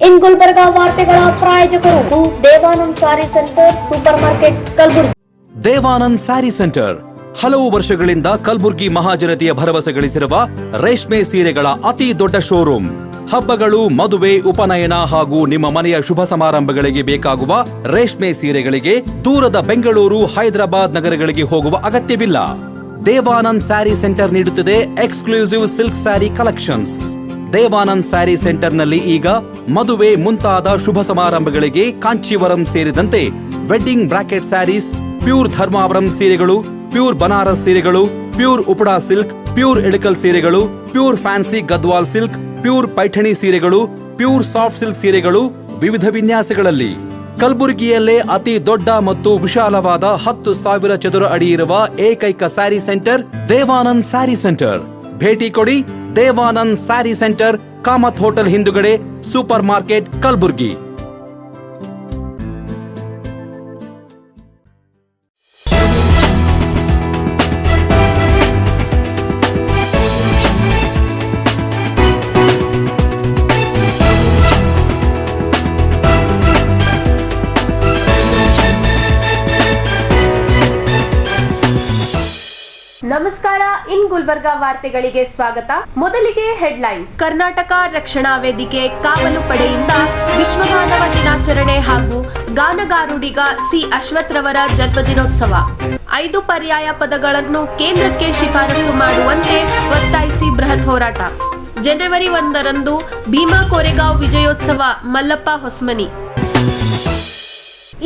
ಇನ್ ಗುಲ್ಬರ್ಗಾ ವಾರ್ತೆಗಳ ಪ್ರಾಯೋಜಕರು Devanand saree centre supermarket Kalaburagi. Devanand saree centre ಹಲವು ವರ್ಷಗಳಿಂದ ಕಲಬುರಗಿ ಮಹಾಜನತೆಯ ಭರವಸೆ ಗಳಿಸಿರುವ ರೇಷ್ಮೆ ಸೀರೆಗಳ ಅತಿ ದೊಡ್ಡ ಶೋರೂಮ್. ಹಬ್ಬಗಳು, ಮದುವೆ, ಉಪನಯನ ಹಾಗೂ ನಿಮ್ಮ ಮನೆಯ ಶುಭ ಸಮಾರಂಭಗಳಿಗೆ ಬೇಕಾಗುವ ರೇಷ್ಮೆ ಸೀರೆಗಳಿಗೆ ದೂರದ ಬೆಂಗಳೂರು, ಹೈದರಾಬಾದ್ ನಗರಗಳಿಗೆ ಹೋಗುವ ಅಗತ್ಯವಿಲ್ಲ. ದೇವಾನಂದ್ ಸ್ಯಾರಿ ಸೆಂಟರ್ ನೀಡುತ್ತಿದೆ exclusive silk saree collections. Devanand saree ಸೆಂಟರ್ನಲ್ಲಿ ಈಗ ಮದುವೆ ಮುಂತಾದ ಶುಭ ಸಮಾರಂಭಗಳಿಗೆ ಕಾಂಚೀವರಂ ಸೇರಿದಂತೆ wedding brocade sarees, pure Dharmavaram ಸೀರೆಗಳು, ಪ್ಯೂರ್ ಬನಾರಸ್ ಸೀರೆಗಳು, pure Uppada silk, pure Ilkal ಸೀರೆಗಳು, pure fancy Gadwal silk, pure Paithani ಸೀರೆಗಳು, ಪ್ಯೂರ್ ಸಾಫ್ಟ್ ಸಿಲ್ಕ್ ಸೀರೆಗಳು ವಿವಿಧ ವಿನ್ಯಾಸಗಳಲ್ಲಿ. ಕಲಬುರಗಿಯಲ್ಲೇ ಅತಿ ದೊಡ್ಡ ಮತ್ತು ವಿಶಾಲವಾದ 10,000 ಚದುರ ಅಡಿ ಇರುವ ಏಕೈಕ ಸ್ಯಾರಿ ಸೆಂಟರ್ ದೇವಾನಂದ್ ಸ್ಯಾರಿ ಸೆಂಟರ್. ಭೇಟಿ ಕೊಡಿ. ದೇವಾನಂದ್ ಸ್ಯಾರಿ ಸೆಂಟರ್, ಕಾಮತ್ ಹೋಟೆಲ್ ಹಿಂದುಗಡೆ, ಸೂಪರ್ ಮಾರ್ಕೆಟ್, ಕಲಬುರಗಿ. ನಮಸ್ಕಾರ. ಇನ್ ಗುಲ್ಬರ್ಗಾ ವಾರ್ತೆಗಳಿಗೆ ಸ್ವಾಗತ. ಮೊದಲಿಗೆ ಹೆಡ್ಲೈನ್ಸ್. ಕರ್ನಾಟಕ ರಕ್ಷಣಾ ವೇದಿಕೆ ಕಾವಲು ಪಡೆಯಿಂದ ವಿಶ್ವ ಮಾನವ ದಿನಾಚರಣೆ ಹಾಗೂ ಗಾನಗಾರುಡಿಗ ಸಿ ಅಶ್ವಥ್ ರವರ ಜನ್ಮದಿನೋತ್ಸವ. 5 ಪರ್ಯಾಯ ಪದಗಳನ್ನು ಕೇಂದ್ರಕ್ಕೆ ಶಿಫಾರಸು ಮಾಡುವಂತೆ ಒತ್ತಾಯಿಸಿ ಬೃಹತ್ ಹೋರಾಟ. ಜನವರಿ 1ರಂದು ಭೀಮಾ ಕೋರೆಗಾಂವ್ ವಿಜಯೋತ್ಸವ, ಮಲ್ಲಪ್ಪ ಹೊಸ್ಮನಿ.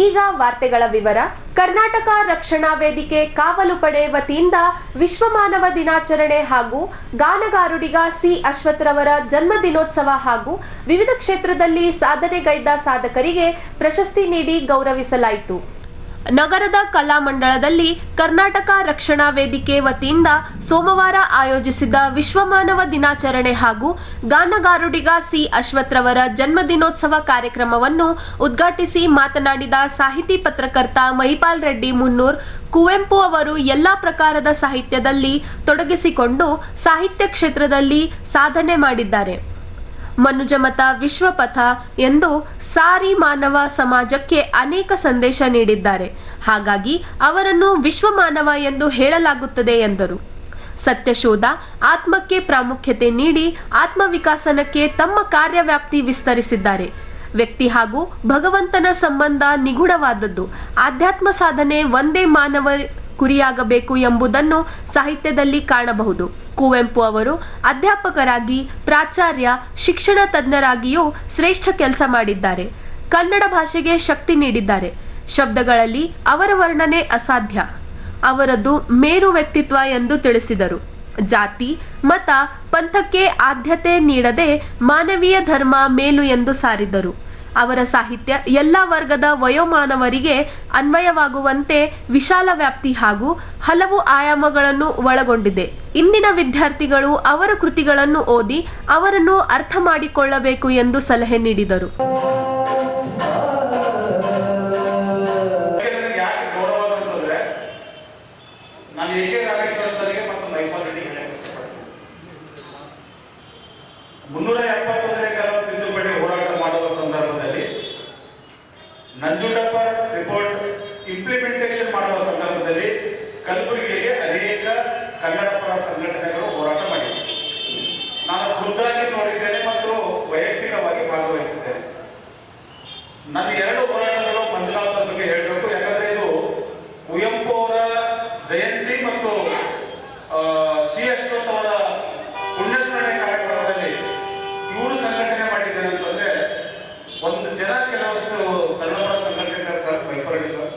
ಈಗ ವಾರ್ತೆಗಳ ವಿವರ. ಕರ್ನಾಟಕ ರಕ್ಷಣಾ ವೇದಿಕೆ ಕಾವಲು ಪಡೆ ವತಿಯಿಂದ ವಿಶ್ವ ಮಾನವ ದಿನಾಚರಣೆ ಹಾಗೂ ಗಾನಗಾರುಡಿಗ ಸಿ ಅಶ್ವಥ್ ರವರ ಜನ್ಮ ದಿನೋತ್ಸವ ಹಾಗೂ ವಿವಿಧ ಕ್ಷೇತ್ರದಲ್ಲಿ ಸಾಧನೆಗೈದ ಸಾಧಕರಿಗೆ ಪ್ರಶಸ್ತಿ ನೀಡಿ ಗೌರವಿಸಲಾಯಿತು. ನಗರದ ಕಲಾಮಂಡಲದಲ್ಲಿ ಕರ್ನಾಟಕ ರಕ್ಷಣಾ ವೇದಿಕೆ ವತಿಯಿಂದ ಸೋಮವಾರ ಆಯೋಜಿಸಿದ ವಿಶ್ವ ಮಾನವ ದಿನಾಚರಣೆ ಹಾಗೂ ಗಾನಗಾರುಡಿಗ ಸಿ ಅಶ್ವಥ್ ರವರ ಜನ್ಮದಿನೋತ್ಸವ ಕಾರ್ಯಕ್ರಮವನ್ನು ಉದ್ಘಾಟಿಸಿ ಮಾತನಾಡಿದ ಸಾಹಿತಿ ಪತ್ರಕರ್ತ ಮಹಿಪಾಲ್ ರೆಡ್ಡಿ ಮುನ್ನೂರ್, ಕುವೆಂಪು ಅವರು ಎಲ್ಲಾ ಪ್ರಕಾರದ ಸಾಹಿತ್ಯದಲ್ಲಿ ತೊಡಗಿಸಿಕೊಂಡು ಸಾಹಿತ್ಯ ಕ್ಷೇತ್ರದಲ್ಲಿ ಸಾಧನೆ ಮಾಡಿದ್ದಾರೆ. ಮನುಜಮತ ವಿಶ್ವಪಥ ಎಂದು ಸಾರಿ ಮಾನವ ಸಮಾಜಕ್ಕೆ ಅನೇಕ ಸಂದೇಶ ನೀಡಿದ್ದಾರೆ. ಹಾಗಾಗಿ ಅವರನ್ನು ವಿಶ್ವ ಮಾನವ ಎಂದು ಹೇಳಲಾಗುತ್ತದೆ ಎಂದರು. ಸತ್ಯಶೋಧ, ಆತ್ಮಕ್ಕೆ ಪ್ರಾಮುಖ್ಯತೆ ನೀಡಿ ಆತ್ಮವಿಕಾಸನಕ್ಕೆ ತಮ್ಮ ಕಾರ್ಯವ್ಯಾಪ್ತಿ ವಿಸ್ತರಿಸಿದ್ದಾರೆ. ವ್ಯಕ್ತಿ ಹಾಗೂ ಭಗವಂತನ ಸಂಬಂಧ ನಿಗೂಢವಾದದ್ದು. ಆಧ್ಯಾತ್ಮ ಸಾಧನೆ ಒಂದೇ ಮಾನವ ಗುರಿಯಾಗಬೇಕು ಎಂಬುದನ್ನು ಸಾಹಿತ್ಯದಲ್ಲಿ ಕಾಣಬಹುದು. ಕುವೆಂಪು ಅವರು ಅಧ್ಯಾಪಕರಾಗಿ, ಪ್ರಾಚಾರ್ಯ, ಶಿಕ್ಷಣ ತಜ್ಞರಾಗಿಯೂ ಶ್ರೇಷ್ಠ ಕೆಲಸ ಮಾಡಿದ್ದಾರೆ. ಕನ್ನಡ ಭಾಷೆಗೆ ಶಕ್ತಿ ನೀಡಿದ್ದಾರೆ. ಶಬ್ದಗಳಲ್ಲಿ ಅವರ ವರ್ಣನೆ ಅಸಾಧ್ಯ. ಅವರದ್ದು ಮೇರು ವ್ಯಕ್ತಿತ್ವ ಎಂದು ತಿಳಿಸಿದರು. ಜಾತಿ, ಮತ, ಪಂಥಕ್ಕೆ ಆದ್ಯತೆ ನೀಡದೆ ಮಾನವೀಯ ಧರ್ಮ ಮೇಲು ಎಂದು ಸಾರಿದರು. ಅವರ ಸಾಹಿತ್ಯ ಎಲ್ಲ ವರ್ಗದ ವಯೋಮಾನವರಿಗೆ ಅನ್ವಯವಾಗುವಂತೆ ವಿಶಾಲ ವ್ಯಾಪ್ತಿ ಹಾಗೂ ಹಲವು ಆಯಾಮಗಳನ್ನು ಒಳಗೊಂಡಿದೆ. ಇಂದಿನ ವಿದ್ಯಾರ್ಥಿಗಳು ಅವರ ಕೃತಿಗಳನ್ನು ಓದಿ ಅವರನ್ನು ಅರ್ಥ ಮಾಡಿಕೊಳ್ಳಬೇಕು ಎಂದು ಸಲಹೆ ನೀಡಿದರು. ನಂಜುಂಡಪ್ಪ ರಿಪೋರ್ಟ್ ಇಂಪ್ಲಿಮೆಂಟೇಷನ್ ಮಾಡುವ ಸಂದರ್ಭದಲ್ಲಿ ಕಲಬುರಗಿಗೆ ಅನೇಕ ಕನ್ನಡ ಪರ ಸಂಘಟನೆಗಳು ಹೋರಾಟ ಮಾಡಿವೆ. ನಾನು ಖುದ್ದಾಗಿ ನೋಡಿದ್ದೇನೆ ಮತ್ತು ವೈಯಕ್ತಿಕವಾಗಿ ಭಾಗವಹಿಸಿದ್ದೇನೆ. ನನ್ನ 2 ಹೋರಾಟಗಳು ಮಂಜುನಾಥ್ ಬಗ್ಗೆ ಹೇಳಬೇಕು. ಯಾಕಂದ್ರೆ ಇದು ಕುವೆಂಪು ಅವರ ಜಯಂತಿ ಮತ್ತು ಸಿ ಅಶ್ವಥ್ ಅವರ ಪುಣ್ಯಸ್ಮರಣೆ ಕಾರ್ಯಕ್ರಮದಲ್ಲಿ ಇವರು ಸಂಘಟನೆ ಮಾಡಿದ್ದೇನೆ ಅಂತಂದ್ರೆ, ಒಂದು ಜನ ಕೆಲವಷ್ಟು ಕನ್ನಡ ಸಂಘಟನೆ ಸರ್ ಭಯಪಡಿ ಸರ್,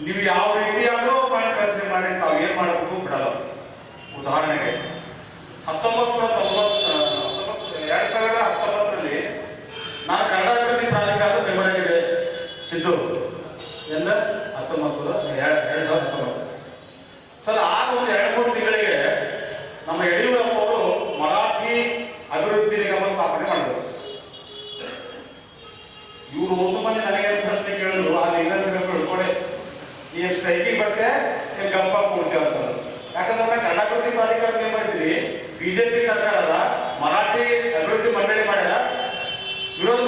ನೀವು ಯಾವ ರೀತಿಯಾದರೂ ಮಾಡಿ ಮಾಡಿ ತಾವು ಏನ್ ಮಾಡಬೇಕು ಬಿಡಲ್ಲ. ಉದಾಹರಣೆಗೆ 2019ರಲ್ಲಿ ನಾನು ಕನ್ನಡ ಅಭಿವೃದ್ಧಿ ಪ್ರಾಧಿಕಾರದ ಬೆಂಬಲಿಗೆ ಸಿದ್ದು ಎಲ್ಲ 2019 ಸರ್. ಆಗ ಒಂದು 2-3 ತಿಂಗಳಿಗೆ ನಮ್ಮ ಯಡಿಯೂರಪ್ಪ ಅವರು ಮರಾಠಿ ಅಭಿವೃದ್ಧಿ ನಿಗಮ ಸ್ಥಾಪನೆ ಮಾಡಿದರು. ಇವರು ಹೊಸ ಮಂದಿ ನನಗೆ ಪ್ರಶ್ನೆ ಕೇಳಿದ್ರು, ಆ ನಿಗಮ ಹಿಡ್ಕೊಡೆ ಈ ಸ್ಟ್ರೈಕಿಂಗ್ ಬಗ್ಗೆ ಗಂಪ ಕೊಡ್ತೀವಿ ಅಂತ. ಯಾಕಂದ್ರೆ ಕನ್ನಡ ಅಭಿವೃದ್ಧಿ ಪ್ರಾಧಿಕಾರ ಏನ್ ಮಾಡಿದ್ರಿ, ಬಿಜೆಪಿ ಸರ್ಕಾರದ ಮರಾಠಿ ಅಭಿವೃದ್ಧಿ ಮಂಡಳಿ ಮಾಡ್ಯಾರ, ವಿರೋಧ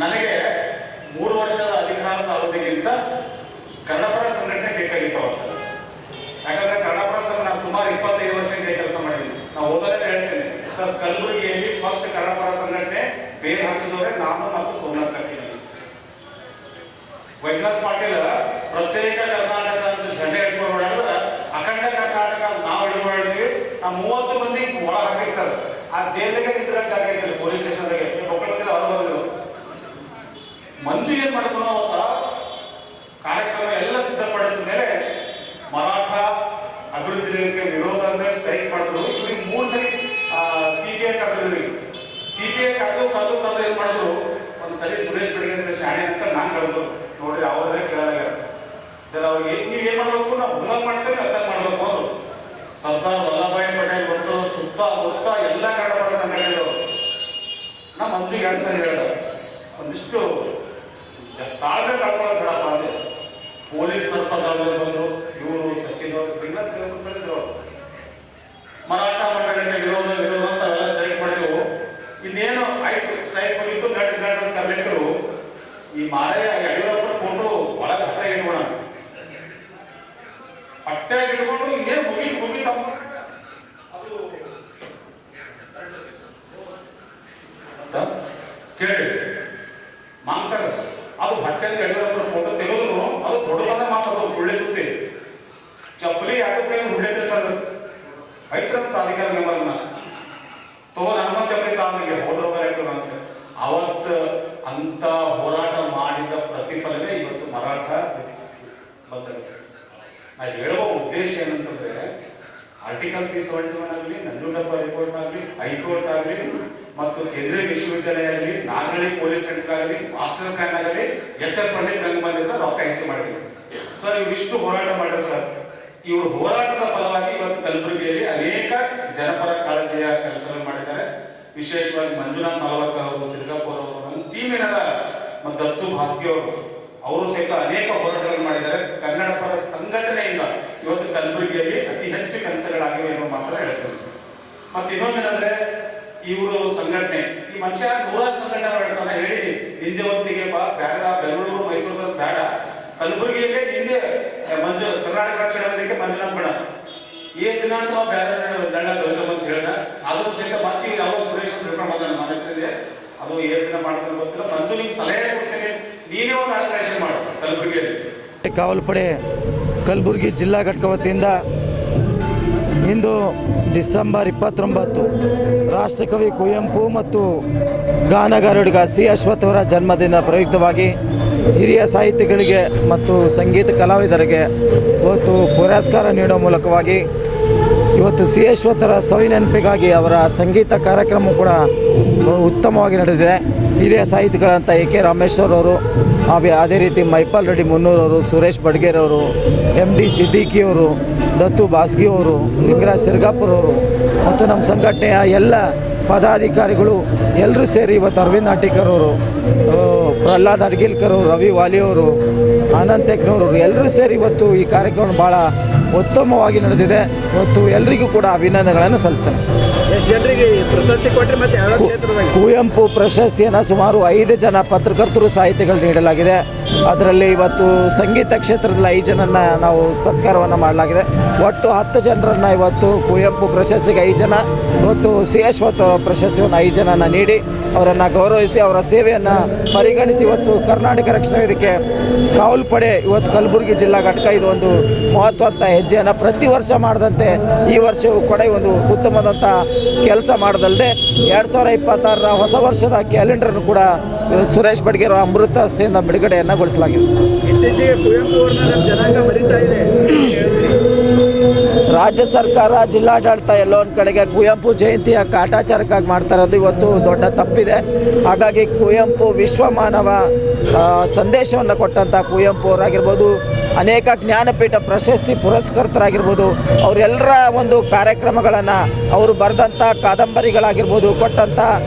ನನಗೆ 3 ವರ್ಷದ ಅಧಿಕಾರದ ಅವಧಿಗಿಂತ ಕನ್ನಡಪರ ಸಂಘಟನೆ ಬೇಕಾಗಿತ್ತು ಅವತ್ತು. ಯಾಕಂದ್ರೆ ಕನ್ನಡಪರ ಸಂಘ ನಾನು ಸುಮಾರು 25 ವರ್ಷದಿಂದ ಕೆಲಸ ಮಾಡಿದ್ದೀನಿ. ನಾವು ಓದಲೇ ಹೇಳ್ತೇನೆ ಸರ್, ಕಲಬುರಗಿಯಲ್ಲಿ ಫಸ್ಟ್ ಕನ್ನಡಪರ ಸಂಘಟನೆ ಬೇರೆ ಹಚ್ಚಿದವರೇ ನಾನು ಮತ್ತು ಸೋಮನಾಥ್ ಕರ್ಕಿ. ವೈಜನಾಥ್ ಪಾಟೀಲ್ ಪ್ರತ್ಯೇಕ ಕರ್ನಾಟಕ ಅಂತ ಜೆಂಡೆ ಹಿಡ್ಕೊಂಡು ಓಡಾಡಿದ್ರೆ ಅಖಂಡ ಕರ್ನಾಟಕ ನಾವು ಹಿಡ್ಕೊಂಡು ಓಡಾಡ್ತೀವಿ. ನಾವು 30 ಮಂದಿ ಒಳ ಹಾಕಿ ಸರ್, ಆ ಜೈಲಿಗೆ ನಿಂತರ ಜಾಗ ಇರ್ತದೆ, ಪೊಲೀಸ್ ಸ್ಟೇಷನ್ಗೆ ಒಕ್ಕಲಿಗೆ ಹೊರ ಬಂದಿದ್ರು. ಮಂಜು ಏನ್ ಮಾಡಿದ್ರು ಅವತ್ತ ಕಾರ್ಯಕ್ರಮ ಎಲ್ಲ ಸಿದ್ಧಪಡಿಸಿದ ಮೇಲೆ ಮರಾಠ ಅಭಿವೃದ್ಧಿ ವಿರೋಧ ಅಂದ್ರೆ ಸ್ಟ್ರೈಕ್ ಮಾಡಿದ್ರು. ಇವ್ರಿಗೆ 3 ಸರಿ ಸಿಬಿಐ ಕರೆದಿದ್ರಿ. ಸಿಬಿಐ ಕರೆದು ಏನ್ ಮಾಡಿದ್ರು, ಒಂದ್ ಸರಿ ಸುರೇಶ್ ಬೆಳಗ್ಗೆ ಶಾಣೆ ಅಂತ ನಾನ್ ಕರೆದ್ರು. ನೋಡ್ರಿ ಅವ್ರದೇ ಕೇಳಾಗ ನೀವ್ ಏನ್ ಮಾಡ್ಬೇಕು, ನಾವು ಹುಡುಗ ಮಾಡ್ತೇವೆ ಅರ್ಥ ಮಾಡ್ಬೇಕು ಅವರು. ಸರ್ದಾರ್ ವಲ್ಲಭಾಯಿ ಪಟೇಲ್ ಬಂದು ಸುತ್ತ ಎಲ್ಲ ಕನ್ನಡಪರ ಸಂಘಟನೆಗಳು ನಮ್ಮ ಮಂದಿಗೆ 2 ಸರಿ ಹೇಳ್ದ, ಒಂದಿಷ್ಟು ತಾಳ್ಮೆ ಕಳ್ಕೊಳ್ಳೋದು ಬೇಡಪ್ಪ ಅಂದ್ರೆ ಪೊಲೀಸ್ ಸ್ವಲ್ಪ ಬಂದ್ರು. ಇವರು ಸಚಿನ್ ಅವರು ಮರಾಠ ಮಂಡಳಿಗೆ ವಿರೋಧ ಅಂತ ಅವೆಲ್ಲ ಸ್ಟ್ರೈಕ್ ಮಾಡಿದೆವು. ಇನ್ನೇನು ಆಯ್ತು, ಸ್ಟ್ರೈಕ್ ಮುಗಿತು, ಗಂಟು ತರಲಿಕ್ಕರು ಈ ಮಾರಯ್ಯ ಯಡಿಯೂರಪ್ಪನ ಫೋಟೋ ಒಳಗೆ ಹೊಟ್ಟೆ ಇಟ್ಕೋಣ, ಹೊಟ್ಟೆ ಇಟ್ಕೊಂಡು ಇನ್ನೇನು ಮುಗಿತಮ್ಮ ಅದು ಕೇಳಿ ಮಾಂಸ ಅದು ಹೊಟ್ಟೆ ಯಡಿಯೂರಪ್ಪನ ಫೋಟೋ ತೆಗೆದ್ರು. ಅದು ದೊಡ್ಡದಾದ ಮಾತಾಡೋದು ಸುಳ್ಳೆ ಸುದ್ದಿ. ಚಪ್ಪಲಿ ಯಾಕೆ ಹುಳ್ಳೆ ಸರ್ ಐತಂತ ಅಧಿಕಾರ ಮೆಂಬರ್ನ ತಗೋ ನಮ್ಮ ಚಪ್ಪಲಿ ತಾನಿಗೆ ಹೋದ್ರೋಗ ಅಂತ ಅವತ್ತು ಅಂತ ಹೋರಾಟ ಮಾಡಿದ ಪ್ರತಿಫಲವೇ ಇವತ್ತು ಮರಾಠ ಬಂದ. ನಾ ಹೇಳುವ ಉದ್ದೇಶ ಏನಂತಂದ್ರೆ, ಆರ್ಟಿಕಲ್ 371 ಆಗಲಿ, ನಂಜುಂಡಪ್ಪ ರಿಪೋರ್ಟ್ ಆಗಲಿ, ಹೈಕೋರ್ಟ್ ಆಗಲಿ ಮತ್ತು ಕೇಂದ್ರೀಯ ವಿಶ್ವವಿದ್ಯಾಲಯ ಆಗಲಿ, ನಾಗರಿ ಪೊಲೀಸ್ ಸೆಂಟರ್ ಆಗಲಿ, ಮಾಸ್ಟರ್ ಪ್ಲಾನ್ ಆಗಲಿ, SL ಪಂಡಿತ್ ರಂಗಮಂದಿರ ರೊಕ್ಕ ಹೆಚ್ಚು ಮಾಡಿದ್ರು ಸರ್. ಇವಿಷ್ಟು ಹೋರಾಟ ಮಾಡ್ಯಾರ ಸರ್. ಇವರು ಹೋರಾಟದ ಫಲವಾಗಿ ಇವತ್ತು ಕಲಬುರಗಿಯಲ್ಲಿ ಅನೇಕ ಜನಪರ ಕಾಳಜಿಯ ಕೆಲಸಗಳು ಮಾಡಿದ್ದಾರೆ. ವಿಶೇಷವಾಗಿ ಮಂಜುನಾಥ್ ನಲವಕ್ಕ ಅವರು, ಸಿರ್ಗಾಪುರ ಅವರು, ನಮ್ಮ ಟೀಮಿನ ಮತ್ತು ದತ್ತು ಭಾಸ್ಕಿ ಅವರು ಸಹಿತ ಅನೇಕ ಹೋರಾಟಗಳು ಮಾಡಿದ್ದಾರೆ. ಕನ್ನಡ ಪರ ಸಂಘಟನೆಯಿಂದ ಇವತ್ತು ಕಲಬುರಗಿಯಲ್ಲಿ ಅತಿ ಹೆಚ್ಚು ಕೆಲಸಗಳಾಗಿವೆ ಅನ್ನೋ ಮಾತ್ರ ಹೇಳ್ತಾರೆ. ಮತ್ತೆ ಇನ್ನೊಂದೇನಂದ್ರೆ, ಇವರು ಸಂಘಟನೆ ಈ ಮನುಷ್ಯ 100 ಸಂಘಟನೆ ಮಾಡ್ತಾನೆ ಹೇಳಿದಿ. ನಿಂದೆ ಹೊತ್ತಿಗೆ ಬೇಡ, ಬೆಂಗಳೂರು ಮೈಸೂರು ಬೇಡ, ಕಲಬುರಗಿಯಲ್ಲೇ ನಿಂದೆ ಕರ್ನಾಟಕ ರಕ್ಷಣಾ ವೇದಿಕೆ ಮಂಜುನಾಥ್ ಬೇಡ. ಏಸ್ ದಿನ ಅಂತ ಬೇರೆ ದಂಡ ಅಂತ ಹೇಳ ಅದ್ರ ಸಹಿತ ಮತ್ತೆ ಯಾವ ಸುರೇಶ್ ಅಂತ ಹೇಳ್ಕೊಂಡು ಬಂದ ನನ್ನ ಹೆಸರಿದೆ. ಅದು ಏಸ್ ದಿನ ಮಾಡ್ತಾರೆ ಗೊತ್ತಿಲ್ಲ. ಮಂಜು ನಿಮ್ಗೆ ಸಲಹೆ ಕೊಡ್ತೇನೆ, ನೀನೇ ಒಂದು ಆರ್ಗನೈಸೇಷನ್ ಮಾಡು ಕಲಬುರಗಿಯಲ್ಲಿ. ಕಾವಲು ಪಡೆ ಕಲಬುರಗಿ ಜಿಲ್ಲಾ ಘಟಕ ವತಿಯಿಂದ ಇಂದು ಡಿಸೆಂಬರ್ 29 ರಾಷ್ಟ್ರಕವಿ ಕುವೆಂಪು ಮತ್ತು ಗಾನಗಾರುಡಿಗ ಸಿ ಅಶ್ವಥ್ ಅವರ ಜನ್ಮದಿನ ಪ್ರಯುಕ್ತವಾಗಿ ಹಿರಿಯ ಸಾಹಿತಿಗಳಿಗೆ ಮತ್ತು ಸಂಗೀತ ಕಲಾವಿದರಿಗೆ ಇವತ್ತು ಪುರಸ್ಕಾರ ನೀಡುವ ಮೂಲಕವಾಗಿ ಇವತ್ತು ಸಿ ಅಶ್ವಥರ ಸವಿ ನೆನಪಿಗಾಗಿ ಅವರ ಸಂಗೀತ ಕಾರ್ಯಕ್ರಮ ಕೂಡ ಉತ್ತಮವಾಗಿ ನಡೆದಿದೆ. ಹಿರಿಯ ಸಾಹಿತಿಗಳಂತ AK ರಾಮೇಶ್ವರ್ ಅವರು, ಅದೇ ರೀತಿ ಮೈಪಾಲ್ ರೆಡ್ಡಿ ಮುನ್ನೂರವರು, ಸುರೇಶ್ ಬಡ್ಗೇರವರು, MD ಸಿದ್ದಿಕಿ ಅವರು, ದತ್ತು ಭಾಸ್ಕಿ ಅವರು, ಲಿಂಗರಾಜ್ ಸಿರ್ಗಾಪುರ್ ಅವರು ಮತ್ತು ನಮ್ಮ ಸಂಘಟನೆಯ ಎಲ್ಲ ಪದಾಧಿಕಾರಿಗಳು ಎಲ್ಲರೂ ಸೇರಿ ಇವತ್ತು ಅರವಿಂದ್ ಆಟಿಕರ್ ಅವರು, ಪ್ರಹ್ಲಾದ್ ಅಡ್ಗಿಲ್ಕರ್ ಅವರು, ರವಿ ವಾಲಿಯವರು, ಆನಂದ್ ಟೆಕ್ನೋರು ಎಲ್ಲರೂ ಸೇರಿ ಇವತ್ತು ಈ ಕಾರ್ಯಕ್ರಮ ಭಾಳ ಉತ್ತಮವಾಗಿ ನಡೆದಿದೆ. ಇವತ್ತು ಎಲ್ಲರಿಗೂ ಕೂಡ ಅಭಿನಂದನೆಗಳನ್ನು ಸಲ್ಲಿಸ್ತೇನೆ. ಎಷ್ಟು ಜನರಿಗೆ ಪ್ರಶಸ್ತಿ ಕೊಟ್ಟರೆ ಮತ್ತೆ ಯಾವ ಕ್ಷೇತ್ರದಲ್ಲಿ? ಕುವೆಂಪು ಪ್ರಶಸ್ತಿಯನ್ನು ಸುಮಾರು 5 ಜನ ಪತ್ರಕರ್ತರು ಸಾಹಿತಿಗಳು ನೀಡಲಾಗಿದೆ. ಅದರಲ್ಲಿ ಇವತ್ತು ಸಂಗೀತ ಕ್ಷೇತ್ರದಲ್ಲಿ 5 ಜನನ್ನ ನಾವು ಸತ್ಕಾರವನ್ನು ಮಾಡಲಾಗಿದೆ. ಒಟ್ಟು 10 ಜನರನ್ನು ಇವತ್ತು ಕುವೆಂಪು ಪ್ರಶಸ್ತಿಗೆ 5 ಜನ, ಇವತ್ತು ಸಿ ಅಶ್ವಥ್ ಪ್ರಶಸ್ತಿಯನ್ನು 5 ಜನನ ನೀಡಿ ಅವರನ್ನು ಗೌರವಿಸಿ ಅವರ ಸೇವೆಯನ್ನು ಪರಿಗಣಿಸಿ ಇವತ್ತು ಕರ್ನಾಟಕ ರಕ್ಷಣಾ ವೇದಿಕೆ ಕಾವಲು ಪಡೆ ಇವತ್ತು ಕಲಬುರಗಿ ಜಿಲ್ಲಾ ಘಟಕ ಇದು ಒಂದು ಮಹತ್ವದ ಹೆಜ್ಜೆಯನ್ನು ಪ್ರತಿ ವರ್ಷ ಮಾಡದಂತೆ ಈ ವರ್ಷವೂ ಕೂಡ ಒಂದು ಉತ್ತಮವಾದಂಥ ಕೆಲಸ ಮಾಡೋದಲ್ಲದೆ 2026ರ ಹೊಸ ವರ್ಷದ ಕ್ಯಾಲೆಂಡರ್ನು ಕೂಡ ಸುರೇಶ್ ಬಡ್ಗೇರ ಅಮೃತ ಹಸ್ತೆಯಿಂದ ಬಿಡುಗಡೆಯನ್ನು ಗೊಳಿಸಲಾಗಿದೆ. ಇತ್ತೀಚೆಗೆ ಕುವೆಂಪು ಅವ್ರನ್ನ ಜನಾಂಗ ಮರೀತಾ ಇದೆ. ರಾಜ್ಯ ಸರ್ಕಾರ, ಜಿಲ್ಲಾಡಳಿತ ಎಲ್ಲೋ ಒಂದು ಕಡೆಗೆ ಕುವೆಂಪು ಜಯಂತಿಯ ಕಾಟಾಚಾರಕ್ಕಾಗಿ ಮಾಡ್ತಾ ಇರೋದು ಇವತ್ತು ದೊಡ್ಡ ತಪ್ಪಿದೆ. ಹಾಗಾಗಿ ಕುವೆಂಪು ವಿಶ್ವಮಾನವ ಸಂದೇಶವನ್ನು ಕೊಟ್ಟಂಥ ಕುವೆಂಪು ಅವರಾಗಿರ್ಬೋದು, ಅನೇಕ ಜ್ಞಾನಪೀಠ ಪ್ರಶಸ್ತಿ ಪುರಸ್ಕರ್ತರಾಗಿರ್ಬೋದು, ಅವರೆಲ್ಲರ ಒಂದು ಕಾರ್ಯಕ್ರಮಗಳನ್ನು ಅವರು ಬರೆದಂಥ ಕಾದಂಬರಿಗಳಾಗಿರ್ಬೋದು, ಕೊಟ್ಟಂಥ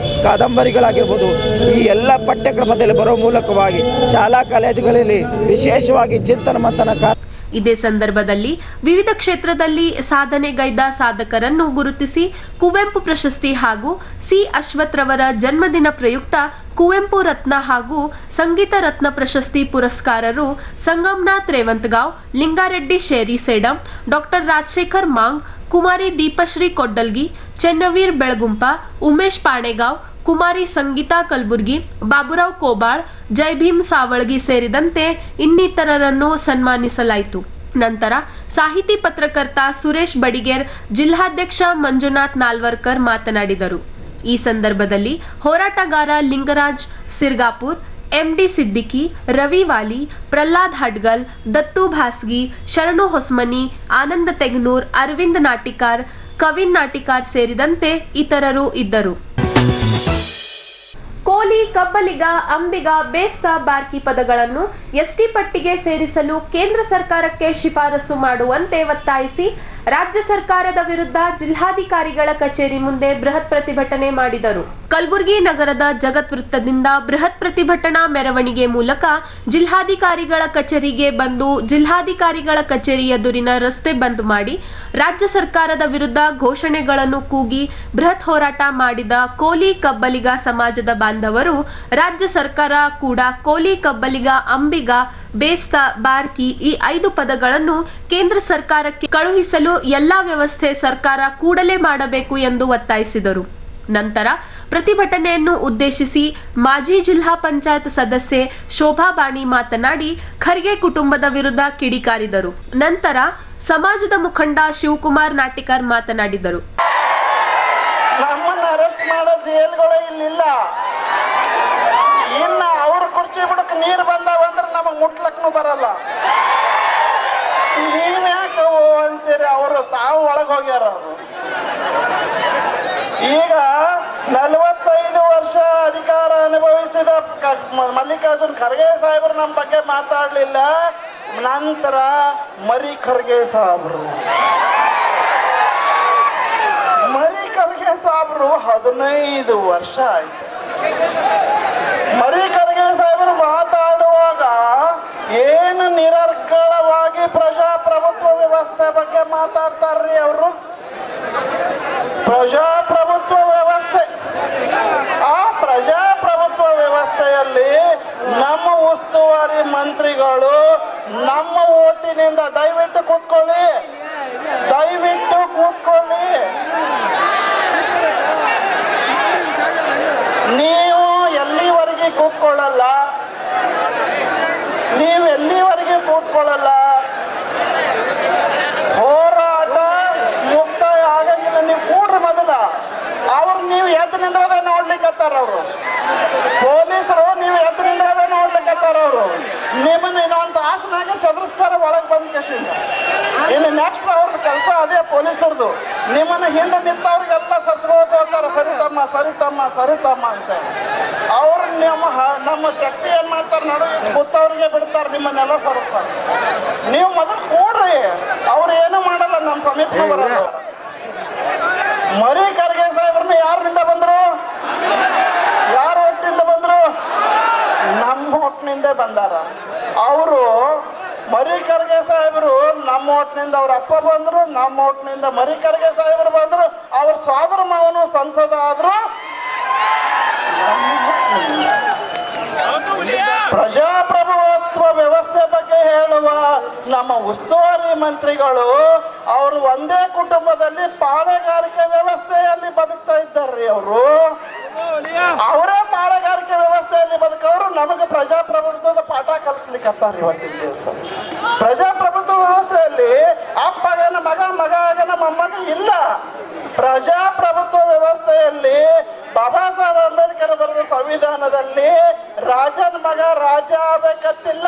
ಕಾದಂಬರಿಗಳಾಗಿರ್ಬೋದು, ಈ ಎಲ್ಲ ಪಠ್ಯಕ್ರಮದಲ್ಲಿ ಬರೋ ಮೂಲಕವಾಗಿ ಶಾಲಾ ಕಾಲೇಜುಗಳಲ್ಲಿ ವಿಶೇಷವಾಗಿ ಚಿಂತನ ಮಂಥನ ಇದೇ ಸಂದರ್ಭದಲ್ಲಿ ವಿವಿಧ ಕ್ಷೇತ್ರದಲ್ಲಿ ಸಾಧನೆಗೈದ ಸಾಧಕರನ್ನು ಗುರುತಿಸಿ ಕುವೆಂಪು ಪ್ರಶಸ್ತಿ ಹಾಗೂ ಸಿ ಅಶ್ವಥ್ರವರ ಜನ್ಮದಿನ ಪ್ರಯುಕ್ತ ಕುವೆಂಪು ರತ್ನ ಹಾಗೂ ಸಂಗೀತ ರತ್ನ ಪ್ರಶಸ್ತಿ ಪುರಸ್ಕಾರರು ಸಂಗಮ್ನಾಥ್ ರೇವಂತಗಾಂವ್, ಲಿಂಗಾರೆಡ್ಡಿ ಶೇರಿ ಸೇಡಂ, ಡಾಕ್ಟರ್ ರಾಜಶೇಖರ್ ಮಾಂಗ್, ಕುಮಾರಿ ದೀಪಶ್ರೀ ಕೊಡ್ಡಲ್ಗಿ, ಚೆನ್ನವೀರ್ ಬೆಳಗುಂಪ, ಉಮೇಶ್ ಪಾಣೆಗಾಂವ್, ಕುಮಾರಿ ಸಂಗೀತಾ ಕಲ್ಬುರ್ಗಿ, ಬಾಬುರಾವ್ ಕೋಬಾಳ್, ಜೈಭೀಮ್ ಸಾವಳಗಿ ಸೇರಿದಂತೆ ಇನ್ನಿತರರನ್ನು ಸನ್ಮಾನಿಸಲಾಯಿತು. ನಂತರ ಸಾಹಿತಿ ಪತ್ರಕರ್ತ ಸುರೇಶ್ ಬಡಿಗೇರ್, ಜಿಲ್ಲಾಧ್ಯಕ್ಷ ಮಂಜುನಾಥ್ ನಾಲ್ವರ್ಕರ್ ಮಾತನಾಡಿದರು. ಈ ಸಂದರ್ಭದಲ್ಲಿ ಹೋರಾಟಗಾರ ಲಿಂಗರಾಜ್ ಸಿರ್ಗಾಪುರ್, ಎಂಡಿ ಸಿದ್ದಿಕಿ, ರವಿ ವಾಲಿ, ಪ್ರಹ್ಲಾದ್ ಹಡ್ಗಲ್, ದತ್ತು ಭಾಸ್ಗಿ, ಶರಣು ಹೊಸ್ಮನಿ, ಆನಂದ ತೆಗ್ನೂರ್, ಅರವಿಂದ್ ನಾಟಿಕಾರ್, ಕವಿನ್ ನಾಟಿಕಾರ್ ಸೇರಿದಂತೆ ಇತರರು ಇದ್ದರು. ಕೋಲಿ, ಕಬ್ಬಲಿಗ, ಅಂಬಿಗ, ಬೇಸ್ತ, ಬಾರ್ಕಿ ಪದಗಳನ್ನು ಎಸ್ಟಿ ಪಟ್ಟಿಗೆ ಸೇರಿಸಲು ಕೇಂದ್ರ ಸರ್ಕಾರಕ್ಕೆ ಶಿಫಾರಸು ಮಾಡುವಂತೆ ಒತ್ತಾಯಿಸಿ ರಾಜ್ಯ ಸರ್ಕಾರದ ವಿರುದ್ಧ ಜಿಲ್ಲಾಧಿಕಾರಿಗಳ ಕಚೇರಿ ಮುಂದೆ ಬೃಹತ್ ಪ್ರತಿಭಟನೆ ಮಾಡಿದರು. ಕಲಬುರಗಿ ನಗರದ ಜಗತ್ ವೃತ್ತದಿಂದ ಬೃಹತ್ ಪ್ರತಿಭಟನಾ ಮೆರವಣಿಗೆ ಮೂಲಕ ಜಿಲ್ಲಾಧಿಕಾರಿಗಳ ಕಚೇರಿಗೆ ಬಂದು ಜಿಲ್ಲಾಧಿಕಾರಿಗಳ ಕಚೇರಿ ಎದುರಿನ ರಸ್ತೆ ಬಂದ್ ಮಾಡಿ ರಾಜ್ಯ ಸರ್ಕಾರದ ವಿರುದ್ಧ ಘೋಷಣೆಗಳನ್ನು ಕೂಗಿ ಬೃಹತ್ ಹೋರಾಟ ಮಾಡಿದ ಕೋಲಿ, ಕಬ್ಬಲಿಗ ಸಮಾಜದ ಬಾಂಧವರು ರಾಜ್ಯ ಸರ್ಕಾರ ಕೂಡ ಕೋಲಿ, ಕಬ್ಬಲಿಗ, ಅಂಬಿಗ, ಬೇಸ್ತ, ಬಾರ್ಕಿ ಈ 5 ಪದಗಳನ್ನು ಕೇಂದ್ರ ಸರ್ಕಾರಕ್ಕೆ ಕಳುಹಿಸಲು ಎಲ್ಲಾ ವ್ಯವಸ್ಥೆ ಸರ್ಕಾರ ಕೂಡಲೇ ಮಾಡಬೇಕು ಎಂದು ಒತ್ತಾಯಿಸಿದರು. ನಂತರ ಪ್ರತಿಭಟನೆಯನ್ನು ಉದ್ದೇಶಿಸಿ ಮಾಜಿ ಜಿಲ್ಲಾ ಪಂಚಾಯತ್ ಸದಸ್ಯೆ ಶೋಭಾ ಬಾಣಿ ಮಾತನಾಡಿ ಖರ್ಗೆ ಕುಟುಂಬದ ವಿರುದ್ಧ ಕಿಡಿಕಾರಿದರು. ನಂತರ ಸಮಾಜದ ಮುಖಂಡ ಶಿವಕುಮಾರ್ ನಾಟಿಕರ್ ಮಾತನಾಡಿದರು. ನಮ್ಮನ್ನ ಅರೆಸ್ಟ್ ಮಾಡೋ ಜೈಲ್ಗಳು ಇಲ್ಲಿಲ್ಲ. ಇನ್ನ ಅವ್ರ ಕುರ್ಚಿ ಬಿಡಕ್ ನೀರು ಬಂದಾವಂದ್ರೆ ನಮಗ್ ಮುಟ್ಲಕ್ನು ಬರಲ್ಲ. ನೀವ್ಯಾಕೆ ಅಂತೀರಿ? ಅವರು ತಾವು ಒಳಗ್ ಹೋಗ್ಯಾರ. ಅವರು ಈಗ 45 ವರ್ಷ ಅಧಿಕಾರ ಅನುಭವಿಸಿದ ಮಲ್ಲಿಕಾರ್ಜುನ್ ಖರ್ಗೆ ಸಾಹೇಬರು ನಮ್ಮ ಬಗ್ಗೆ ಮಾತಾಡ್ಲಿಲ್ಲ. ನಂತರ ಮರಿ ಖರ್ಗೆ ಸಾಹೇಬರು 15 ವರ್ಷ ಆಯ್ತು. ಮರಿ ಖರ್ಗೆ ಸಾಹೇಬರು ಮಾತಾಡುವಾಗ ಏನು ನಿರರ್ಗಳವಾಗಿ ಪ್ರಜಾಪ್ರಭುತ್ವ ವ್ಯವಸ್ಥೆ ಬಗ್ಗೆ ಮಾತಾಡ್ತಾರ್ರಿ ಅವರು. ಪ್ರಜಾಪ್ರಭುತ್ವ ವ್ಯವಸ್ಥೆ, ಆ ಪ್ರಜಾಪ್ರಭುತ್ವ ವ್ಯವಸ್ಥೆಯಲ್ಲಿ ನಮ್ಮ ಉಸ್ತುವಾರಿ ಮಂತ್ರಿಗಳು ನಮ್ಮ ಓಟಿನಿಂದ ದಯವಿಟ್ಟು ಕೂತ್ಕೊಳ್ಳಿ, ನೀವು ಎಲ್ಲಿವರೆಗೆ ಕೂತ್ಕೊಳ್ಳಲ್ಲ, ಹೋರಾಟ ಮುಕ್ತಾಯ ಆಗಂಗಿಲ್ಲ. ನೀವು ಕೂಡ್ರಿ ಮೊದಲ. ಅವ್ರು ನೀವು ಎದ್ದು ನಿಂದ್ರದ ನೋಡ್ಲಿಕ್ಕತ್ತಾರ. ಅವರು ಪೊಲೀಸರು ನೀವು ಎದ್ದು ನಿಂದ್ರದ ನೋಡ್ಲಿಕ್ಕತ್ತಾರ. ಅವರು ನಿಮ್ಮನ್ನ ಇನ್ನೊಂದು ತಾಸನಾಗ ಚದುರಿಸ್ತಾರ ಒಳಗೆ ಬಂದ ಕಸಿಂದ. ಇನ್ನು ನೆಕ್ಸ್ಟ್ ಅವ್ರ ಕೆಲಸ ಅದೇ ಪೊಲೀಸರದು. ನಿಮ್ಮನ್ನ ಹಿಂದೆ ನಿಂತವ್ರಿಗೆಲ್ಲ ಸರ್ಸ್ಕೋತ ಹೋಗ್ತಾರ, ಸರಿತಮ್ಮ ಅಂತ. ಅವ್ರು ನಮ್ಮ ಶಕ್ತಿ ಏನ್ ಮಾಡ್ತಾರ ನಡು ಗೊತ್ತವ್ರಿಗೆ ಬಿಡ್ತಾರ, ನಿಮ್ಮನ್ನೆಲ್ಲ ಸರಿಸ್ತಾರ. ನೀವು ಮೊದಲು ಕೂಡ್ರಿ. ಅವ್ರು ಏನು ಮಾಡಲ್ಲ, ನಮ್ಮ ಸಮೀಪ ಬರಲ್ಲ. ಮರಿ ಖರ್ಗೆ ಸಾಹೇಬ್ರನ್ನ ಯಾರಿಂದ ಬಂದ್ರು? ಯಾರ ಒಟ್ಟಿನಿಂದ ಬಂದ್ರು? ನಮ್ಮ ಒಟ್ಟಿನಿಂದ ಬಂದಾರ. ಅವರು ಮರಿ ಖರ್ಗೆ ಸಾಹೇಬರು ನಮ್ಮ ಒಟ್ಟಿನಿಂದ ಅವ್ರ ಅಪ್ಪ ಬಂದ್ರು, ನಮ್ಮ ಒಟ್ಟಿನಿಂದ ಮರಿ ಖರ್ಗೆ ಸಾಹೇಬರು ಬಂದ್ರು. ಅವ್ರ ಸೋದರ ಮಾವನು ಸಂಸದ ಆದ್ರು. ಪ್ರಜಾಪ್ರಭುತ್ವ ವ್ಯವಸ್ಥೆ ಬಗ್ಗೆ ಹೇಳುವ ನಮ್ಮ ಉಸ್ತುವಾರಿ ಮಂತ್ರಿಗಳು ಅವರು ಒಂದೇ ಕುಟುಂಬದಲ್ಲಿ ಪಾಳೆಗಾರಿಕೆ ವ್ಯವಸ್ಥೆಯಲ್ಲಿ ಬದುಕ್ತಾ ಇದ್ದಾರ್ರಿ. ಅವರೇ ಪಾಳೆಗಾರಿಕೆ ವ್ಯವಸ್ಥೆಯಲ್ಲಿ ಬದುಕವರು ನಮಗೆ ಪ್ರಜಾಪ್ರಭುತ್ವದ ಪಾಠ ಕಲಿಸ್ಲಿಕ್ಕತ್ತಾರ. ಇವತ್ತಿನ ದಿವಸ ಪ್ರಜಾಪ್ರಭುತ್ವ ವ್ಯವಸ್ಥೆಯಲ್ಲಿ ಅಪ್ಪಗನ ಮಗ, ಮಗ ಆಗನ ಮೊಮ್ಮಗ ಇಲ್ಲ. ಪ್ರಜಾಪ್ರಭುತ್ವ ವ್ಯವಸ್ಥೆಯಲ್ಲಿ ಬಾಬಾ ಸಾಹೇಬ್ ಅಂಬೇಡ್ಕರ್ ಬರೆದ ಸಂವಿಧಾನದಲ್ಲಿ ರಾಜನ ಮಗ ರಾಜ ಆಗಬೇಕಂತಿಲ್ಲ,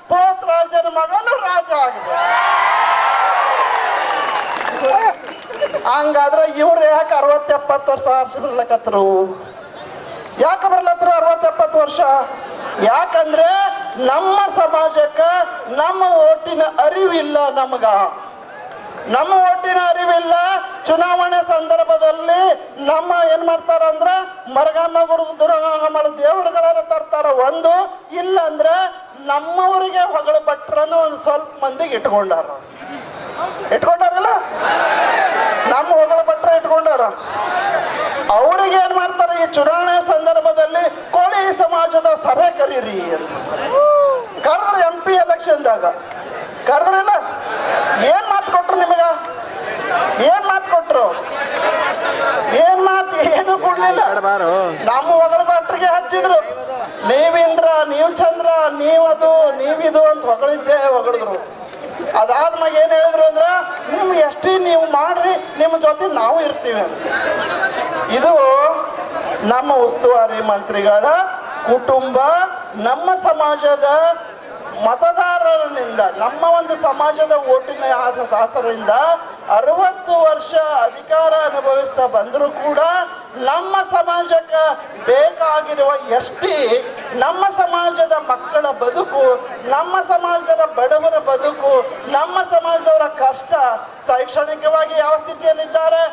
ಪೋತ್ ರಾಜನ ಮಗನು ರಾಜ ಆಗಿದೆ. ಹಂಗಾದ್ರೆ ಇವ್ರು ಯಾಕೆ 60-70 ವರ್ಷ ಆರ್ಸಿರ್ಲಕತ್ರು? ಯಾಕೆ ಬರ್ಲತ್ರು 60-70 ವರ್ಷ? ಯಾಕಂದ್ರೆ ನಮ್ಮ ಸಮಾಜಕ್ಕೆ ನಮ್ಮ ಓಟಿನ ಅರಿವಿಲ್ಲ. ನಮ್ಮ ಓಟಿನ ಅರಿವಿಲ್ಲ. ಚುನಾವಣೆ ಸಂದರ್ಭದಲ್ಲಿ ನಮ್ಮ ಏನ್ ಮಾಡ್ತಾರಂದ್ರ ಮರಗಮ್ಮ ಗುರು ದುರ್ಗಮ್ಮ ದೇವರುಗಳೆಲ್ಲ ತರ್ತಾರ. ಒಂದು ಇಲ್ಲ ಅಂದ್ರೆ ನಮ್ಮವರಿಗೆ ಹೊಗಳ ಭಟ್ರನ್ನು ಒಂದು ಸ್ವಲ್ಪ ಮಂದಿಗೆ ಇಟ್ಕೊಂಡಾರಲ್ಲ, ನಮ್ಮ ಹೊಗಳ ಭಟ್ರ ಇಟ್ಕೊಂಡಾರ. ಅವ್ರಿಗೆ ಏನ್ ಮಾಡ್ತಾರೆ, ಈ ಚುನಾವಣೆ ಸಂದರ್ಭದಲ್ಲಿ ಕೋಳಿ ಸಮಾಜದ ಸಭೆ ಕರೀರಿ ಅಂತ ಕರೆದ್ರೆ, MP ಎಲೆಕ್ಷನ್ದಾಗ ಕರೆದ್ರಿಲ್ಲ. ಏನ್ ಮಾತು ಕೊಟ್ರು ನಿಮಗ? ಏನ್ ಮಾತು ಕೊಟ್ರು? ಏನು ಕೊಡ್ಲಿಲ್ಲ. ನಮ್ಮ ಹೊಗಳ ಭಟ್ರಿಗೆ ಹಚ್ಚಿದ್ರು, ನೀವಿಂದ್ರ, ನೀವು ಚಂದ್ರ, ನೀವದು ನೀವಿದು ಅಂತ ಹೊಗಳಿದ್ರು. ಅದಾದ್ಮಾಗ ಏನ್ ಹೇಳಿದ್ರು ಅಂದ್ರ, ನಿಮ್ಗೆ ಎಷ್ಟೇ ನೀವು ಮಾಡ್ರಿ, ನಿಮ್ಮ ಜೊತೆ ನಾವು ಇರ್ತೀವಿ ಅಂತ. ಇದು ನಮ್ಮ ಉಸ್ತುವಾರಿ ಮಂತ್ರಿಗಳ ಕುಟುಂಬ, ನಮ್ಮ ಸಮಾಜದ ಮತದಾರರಿಂದ, ನಮ್ಮ ಒಂದು ಸಮಾಜದ ಓಟಿನ ಶಾಸ್ತ್ರದಿಂದ 60 ವರ್ಷ ಅಧಿಕಾರ ಅನುಭವಿಸ್ತಾ ಬಂದರೂ ಕೂಡ ನಮ್ಮ ಸಮಾಜಕ್ಕೆ ಬೇಕಾಗಿರುವ ಎಷ್ಟೇ, ನಮ್ಮ ಸಮಾಜದ ಮಕ್ಕಳ ಬದುಕು, ನಮ್ಮ ಸಮಾಜದ ಬಡವರ ಬದುಕು, ನಮ್ಮ ಸಮಾಜದವರ ಕಷ್ಟ, ಶೈಕ್ಷಣಿಕವಾಗಿ ಯಾವ ಸ್ಥಿತಿಯಲ್ಲಿದ್ದಾರೆ,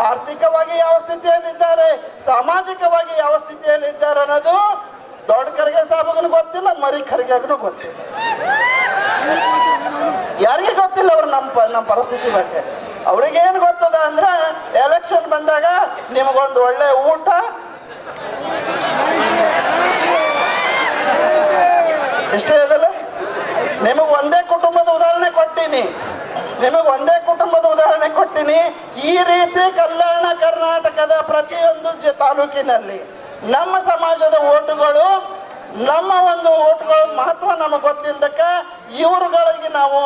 ಆರ್ಥಿಕವಾಗಿ ಯಾವ ಸ್ಥಿತಿಯಲ್ಲಿದ್ದಾರೆ, ಸಾಮಾಜಿಕವಾಗಿ ಯಾವ ಸ್ಥಿತಿಯಲ್ಲಿದ್ದಾರೆ ಅನ್ನೋದು ದೊಡ್ಡ ಖರ್ಗೆ ಸಾಹೇಬಗೂ ಗೊತ್ತಿಲ್ಲ, ಮರಿ ಖರ್ಗೆಗೂ ಗೊತ್ತಿಲ್ಲ. ಯಾರಿಗೆ ಗೊತ್ತಿಲ್ಲ ಅವ್ರು ನಮ್ಮ ಪರಿಸ್ಥಿತಿ ಬಗ್ಗೆ. ಅವ್ರಿಗೇನು ಗೊತ್ತದ ಅಂದ್ರೆ, ಎಲೆಕ್ಷನ್ ಬಂದಾಗ ನಿಮಗೊಂದು ಒಳ್ಳೆ ಊಟ, ಇಷ್ಟೇ ಇದಲ್ಲ. ನಿಮಗೆ ಒಂದೇ ಕುಟುಂಬದ ಉದಾಹರಣೆ ಕೊಟ್ಟಿನಿ. ಈ ರೀತಿ ಕಲ್ಯಾಣ ಕರ್ನಾಟಕದ ಪ್ರತಿಯೊಂದು ತಾಲೂಕಿನಲ್ಲಿ ನಮ್ಮ ಸಮಾಜದ ಓಟುಗಳು, ನಮ್ಮ ಒಂದು ಓಟುಗಳ ಮಹತ್ವ ನಮಗೆ ಗೊತ್ತಿಲ್ಲದಕ್ಕೆ ಇವರುಗಳಿಗೆ ನಾವು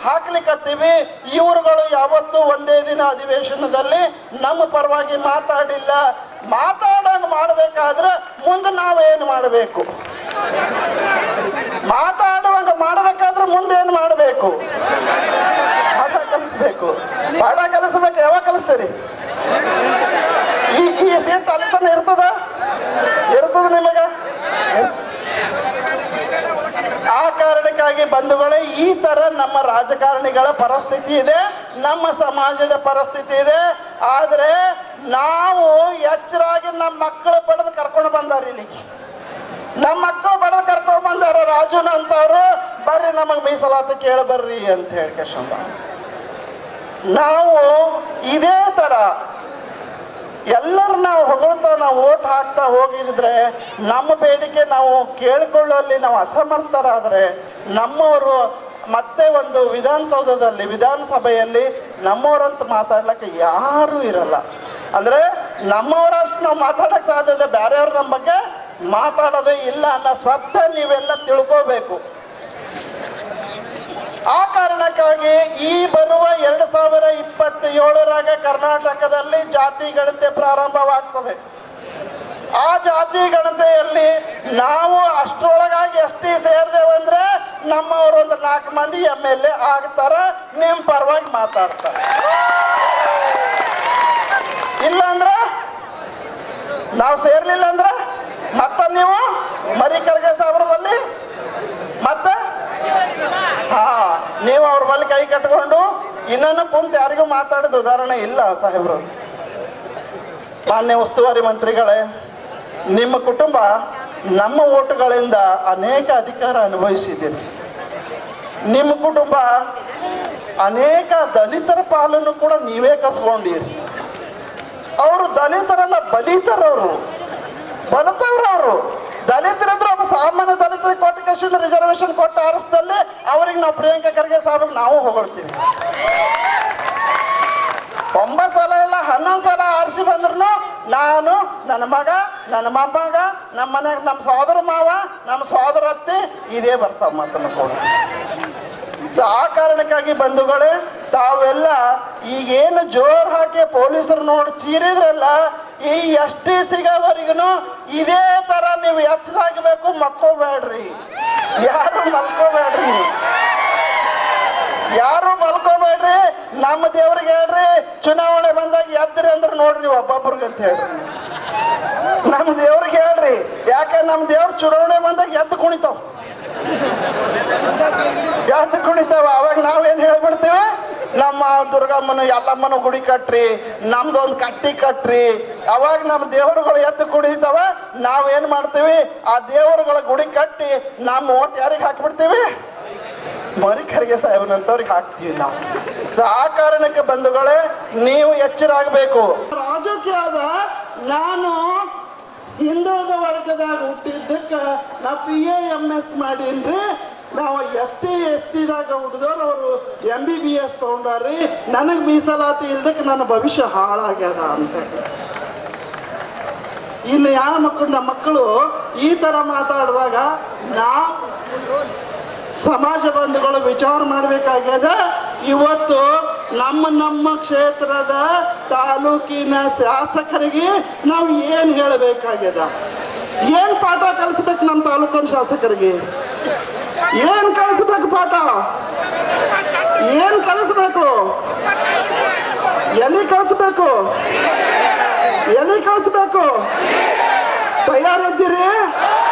ಹಾಕ್ಲಿಕ್ಕತ್ತೀವಿ. ಇವರುಗಳು ಯಾವತ್ತೂ ಒಂದೇ ದಿನ ಅಧಿವೇಶನದಲ್ಲಿ ನಮ್ಮ ಪರವಾಗಿ ಮಾತಾಡಿಲ್ಲ. ಮಾತಾಡೋಂಗ್ ಮಾಡಬೇಕಾದ್ರೆ ಮುಂದೆ ನಾವೇನು ಮಾಡಬೇಕು? ಮಾತಾಡುವಂಗ ಮಾಡಬೇಕಾದ್ರೆ ಮುಂದೇನು ಮಾಡಬೇಕು? ಪಾಠ ಕಲಿಸ್ಬೇಕು. ಯಾವಾಗ ಕಲಿಸ್ತೀರಿ? ಈ ಸೀಟ್ ಅಲಿತನ ಇರ್ತದ ನಿಮಗ? ಆ ಕಾರಣಕ್ಕಾಗಿ ಬಂಧುಗಳೇ, ಈ ತರ ನಮ್ಮ ರಾಜಕಾರಣಿಗಳ ಪರಿಸ್ಥಿತಿ ಇದೆ, ನಮ್ಮ ಸಮಾಜದ ಪರಿಸ್ಥಿತಿ ಇದೆ. ಆದ್ರೆ ನಾವು ಎಚ್ಚರಾಗಿ ನಮ್ಮ ಮಕ್ಕಳು ಪಡೆದು ಕರ್ಕೊಂಡು ಬಂದಾರ ಇಲ್ಲಿ. ನಮ್ಮ ಮಕ್ಕಳು ಬಡದು ಕರ್ಕೊಂಡ್ ಬಂದಾರ. ರಾಜುನ ಅಂತವ್ರು ಬರ್ರಿ ನಮಗ್ ಮೀಸಲಾತಿ ಕೇಳ ಬರ್ರಿ ಅಂತ ಹೇಳ್ಕಂದ. ನಾವು ಇದೇ ತರ ಎಲ್ಲರೂ ನಾವು ಹೊಗಳ್ತಾ, ನಾವು ಓಟ್ ಹಾಕ್ತಾ ಹೋಗಿದ್ರೆ, ನಮ್ಮ ಬೇಡಿಕೆ ನಾವು ಕೇಳಿಕೊಳ್ಳುವಲ್ಲಿ ನಾವು ಅಸಮರ್ಥರಾದ್ರೆ, ನಮ್ಮವರು ಮತ್ತೆ ಒಂದು ವಿಧಾನಸಭೆಯಲ್ಲಿ ನಮ್ಮವರಂತ ಮಾತಾಡ್ಲಿಕ್ಕೆ ಯಾರು ಇರಲ್ಲ. ಅಂದ್ರೆ ನಮ್ಮವರಷ್ಟು ನಾವು ಮಾತಾಡಕ್ ಸಾಧ್ಯತೆ, ಬೇರೆಯವ್ರು ನಮ್ಮ ಬಗ್ಗೆ ಮಾತಾಡೋದೇ ಇಲ್ಲ ಅನ್ನೋ ಸತ್ಯ ನೀವೆಲ್ಲ ತಿಳ್ಕೋಬೇಕು. ಆ ಕಾರಣಕ್ಕಾಗಿ ಈ ಬರುವ 2027 ಕರ್ನಾಟಕದಲ್ಲಿ ಜಾತಿ ಗಣತಿ ಪ್ರಾರಂಭವಾಗ್ತದೆ. ಆ ಜಾತಿ ಗಣತಿಯಲ್ಲಿ ನಾವು ಅಷ್ಟರೊಳಗಾಗಿ ಎಷ್ಟೇ ಸೇರ್ದೇವಂದ್ರೆ ನಮ್ಮವರು ಒಂದು 4 ಮಂದಿ MLA ಆಗ್ತಾರ, ನಿಮ್ ಪರವಾಗಿ ಮಾತಾಡ್ತಾರೆ. ಇಲ್ಲ ಅಂದ್ರ, ನಾವು ಸೇರ್ಲಿಲ್ಲ ಅಂದ್ರ ಮತ್ತ ನೀವು ಮರಿ ಖರ್ಗೆ ಸಾಹೇಬ್ರ ಬಲ್ಲಿ ಮತ್ತೆ ನೀವು ಅವ್ರ ಬಳಿ ಕೈ ಕಟ್ಕೊಂಡು ಇನ್ನೊಂದು ಕುಂತ ಯಾರಿಗೂ ಮಾತಾಡಿದ ಉದಾಹರಣೆ ಇಲ್ಲ ಸಾಹೇಬ್ರು. ಮಾನ್ಯ ಉಸ್ತುವಾರಿ ಮಂತ್ರಿಗಳೇ, ನಿಮ್ಮ ಕುಟುಂಬ ನಮ್ಮ ಓಟುಗಳಿಂದ ಅನೇಕ ಅಧಿಕಾರ ಅನುಭವಿಸಿದ್ದೀರಿ. ನಿಮ್ಮ ಕುಟುಂಬ ಅನೇಕ ದಲಿತರ ಪಾಲನ್ನು ಕೂಡ ನೀವೇ ಕಸ್ಕೊಂಡಿರಿ. ಅವರು ದಲಿತರಲ್ಲ, ಬಲತವ್ರವರು. ದಲಿತರಿದ್ರೆ ಒಬ್ಬ ಸಾಮಾನ್ಯ ದಲಿತರಿಗೆ ಕೊಟ್ಟು ಕಷ್ಟ ರಿಸರ್ವೇಶನ್ ಕೊಟ್ಟು ಆರಿಸ್ದಲ್ಲಿ ಅವ್ರಿಗೆ ನಾವು ಪ್ರಿಯಾಂಕಾ ಖರ್ಗೆ ಸಾಹೇಬ್ರಿಗೆ ನಾವು ಹೊಗಳ್ತೀವಿ. 9 ಸಲ ಇಲ್ಲ 11 ಸಲ ಆರಿಸಿ ಬಂದ್ರು ನಾನು, ನನ್ನ ಮಗ, ನನ್ನ ಮೊಮ್ಮಗ, ನಮ್ಮ ಮನೆಯಾಗ ನಮ್ಮ ಸಹೋದರ ಮಾವ, ನಮ್ಮ ಸಹೋದರ ಅತ್ತಿ ಇದೇ ಬರ್ತಾವ ಮಾತನ್ನು ಕೂಡ. ಸೊ ಆ ಕಾರಣಕ್ಕಾಗಿ ಬಂಧುಗಳೇ, ತಾವೆಲ್ಲ ಈಗೇನು ಜೋರ್ ಹಾಕಿ ಪೊಲೀಸರು ನೋಡಿ ಚೀರಿದ್ರಲ್ಲ, ಈ ST ಸಿಗೋವರೆಗೂ ಇದೇ ತರ ನೀವು ಎಚ್ಚರಾಗಬೇಕು. ಮಲ್ಕೋಬೇಡ್ರಿ, ಯಾರು ಮಲ್ಕೋಬೇಡ್ರಿ. ನಮ್ಮ ದೇವ್ರಿಗೆ ಹೇಳ್ರಿ, ಚುನಾವಣೆ ಬಂದಾಗ ಎದ್ರಿ ಅಂದ್ರೆ ನೋಡ್ರಿ ಒಬ್ಬೊಬ್ರಿಗೆ ಅಂತ ಹೇಳ್ರಿ. ನಮ್ಮ ದೇವ್ರಿಗೆ ಹೇಳ್ರಿ, ಯಾಕೆ ನಮ್ಮ ದೇವ್ರ ಚುನಾವಣೆ ಬಂದಾಗ ಎದ್ದು ಕುಣಿತಾವ. ಅವಾಗ ನಾವೇನ್ ಹೇಳ್ಬಿಡ್ತೀವಿ, ನಮ್ಮ ದುರ್ಗಮ್ಮನ ಎಲ್ಲಮ್ಮನ ಗುಡಿ ಕಟ್ರಿ, ನಮ್ದೊಂದು ಕಟ್ಟಿ ಕಟ್ರಿ. ಅವಾಗ ನಮ್ಮ ದೇವರುಗಳು ಎದ್ದು ಕುಡಿತಾವ, ನಾವೇನ್ ಮಾಡ್ತೀವಿ, ಆ ದೇವರುಗಳ ಗುಡಿ ಕಟ್ಟಿ ನಮ್ಮ ಓಟ್ ಯಾರಿಗೆ ಹಾಕ್ಬಿಡ್ತೀವಿ, ಮರಿಕರಿಗೆ ಸಾಹೇಬನಂತವ್ರಿಗೆ ಹಾಕ್ತೀವಿ ನಾವು. ಆ ಕಾರಣಕ್ಕೆ ಬಂಧುಗಳೇ, ನೀವು ಎಚ್ಚರ ಆಗ್ಬೇಕು. ರಾಜಕೀಯದ ನಾನು ಹಿಂದುಳಿದ ವರ್ಗದಾಗ ಹುಟ್ಟಿದ್ದಕ್ಕೆ ನಾ PAMS ಮಾಡೀನ್ರಿ. ನಾವು ST ದಾಗ ಹುಟ್ಟಿದವ್ರು ಅವರು MBBS ತಗೊಂಡಾರ್ರಿ. ನನಗೆ ಮೀಸಲಾತಿ ಇಲ್ದಕ್ಕೆ ನನ್ನ ಭವಿಷ್ಯ ಹಾಳಾಗ್ಯದ ಅಂತ. ಇನ್ನು ಯಾವ ಮಕ್ಕಳು, ನಮ್ಮ ಮಕ್ಕಳು ಈ ತರ ಮಾತಾಡುವಾಗ ನಾವು ಸಮಾಜ ಬಂಧುಗಳು ವಿಚಾರ ಮಾಡಬೇಕಾಗ್ಯದ. ಇವತ್ತು ನಮ್ಮ ಕ್ಷೇತ್ರದ ತಾಲೂಕಿನ ಶಾಸಕರಿಗೆ ನಾವು ಏನು ಹೇಳಬೇಕಾಗ್ಯದ, ಏನ್ ಪಾಠ ಕಲಿಸ್ಬೇಕು ನಮ್ಮ ತಾಲೂಕಿನ ಶಾಸಕರಿಗೆ, ಏನ್ ಕಲಿಸ್ಬೇಕು ಪಾಠ, ಏನ್ ಕಲಿಸ್ಬೇಕು, ಎಲ್ಲಿ ಕಲಿಸ್ಬೇಕು, ಎಲ್ಲಿ ಕಲಿಸ್ಬೇಕು? ತಯಾರಿದ್ದೀರಿ?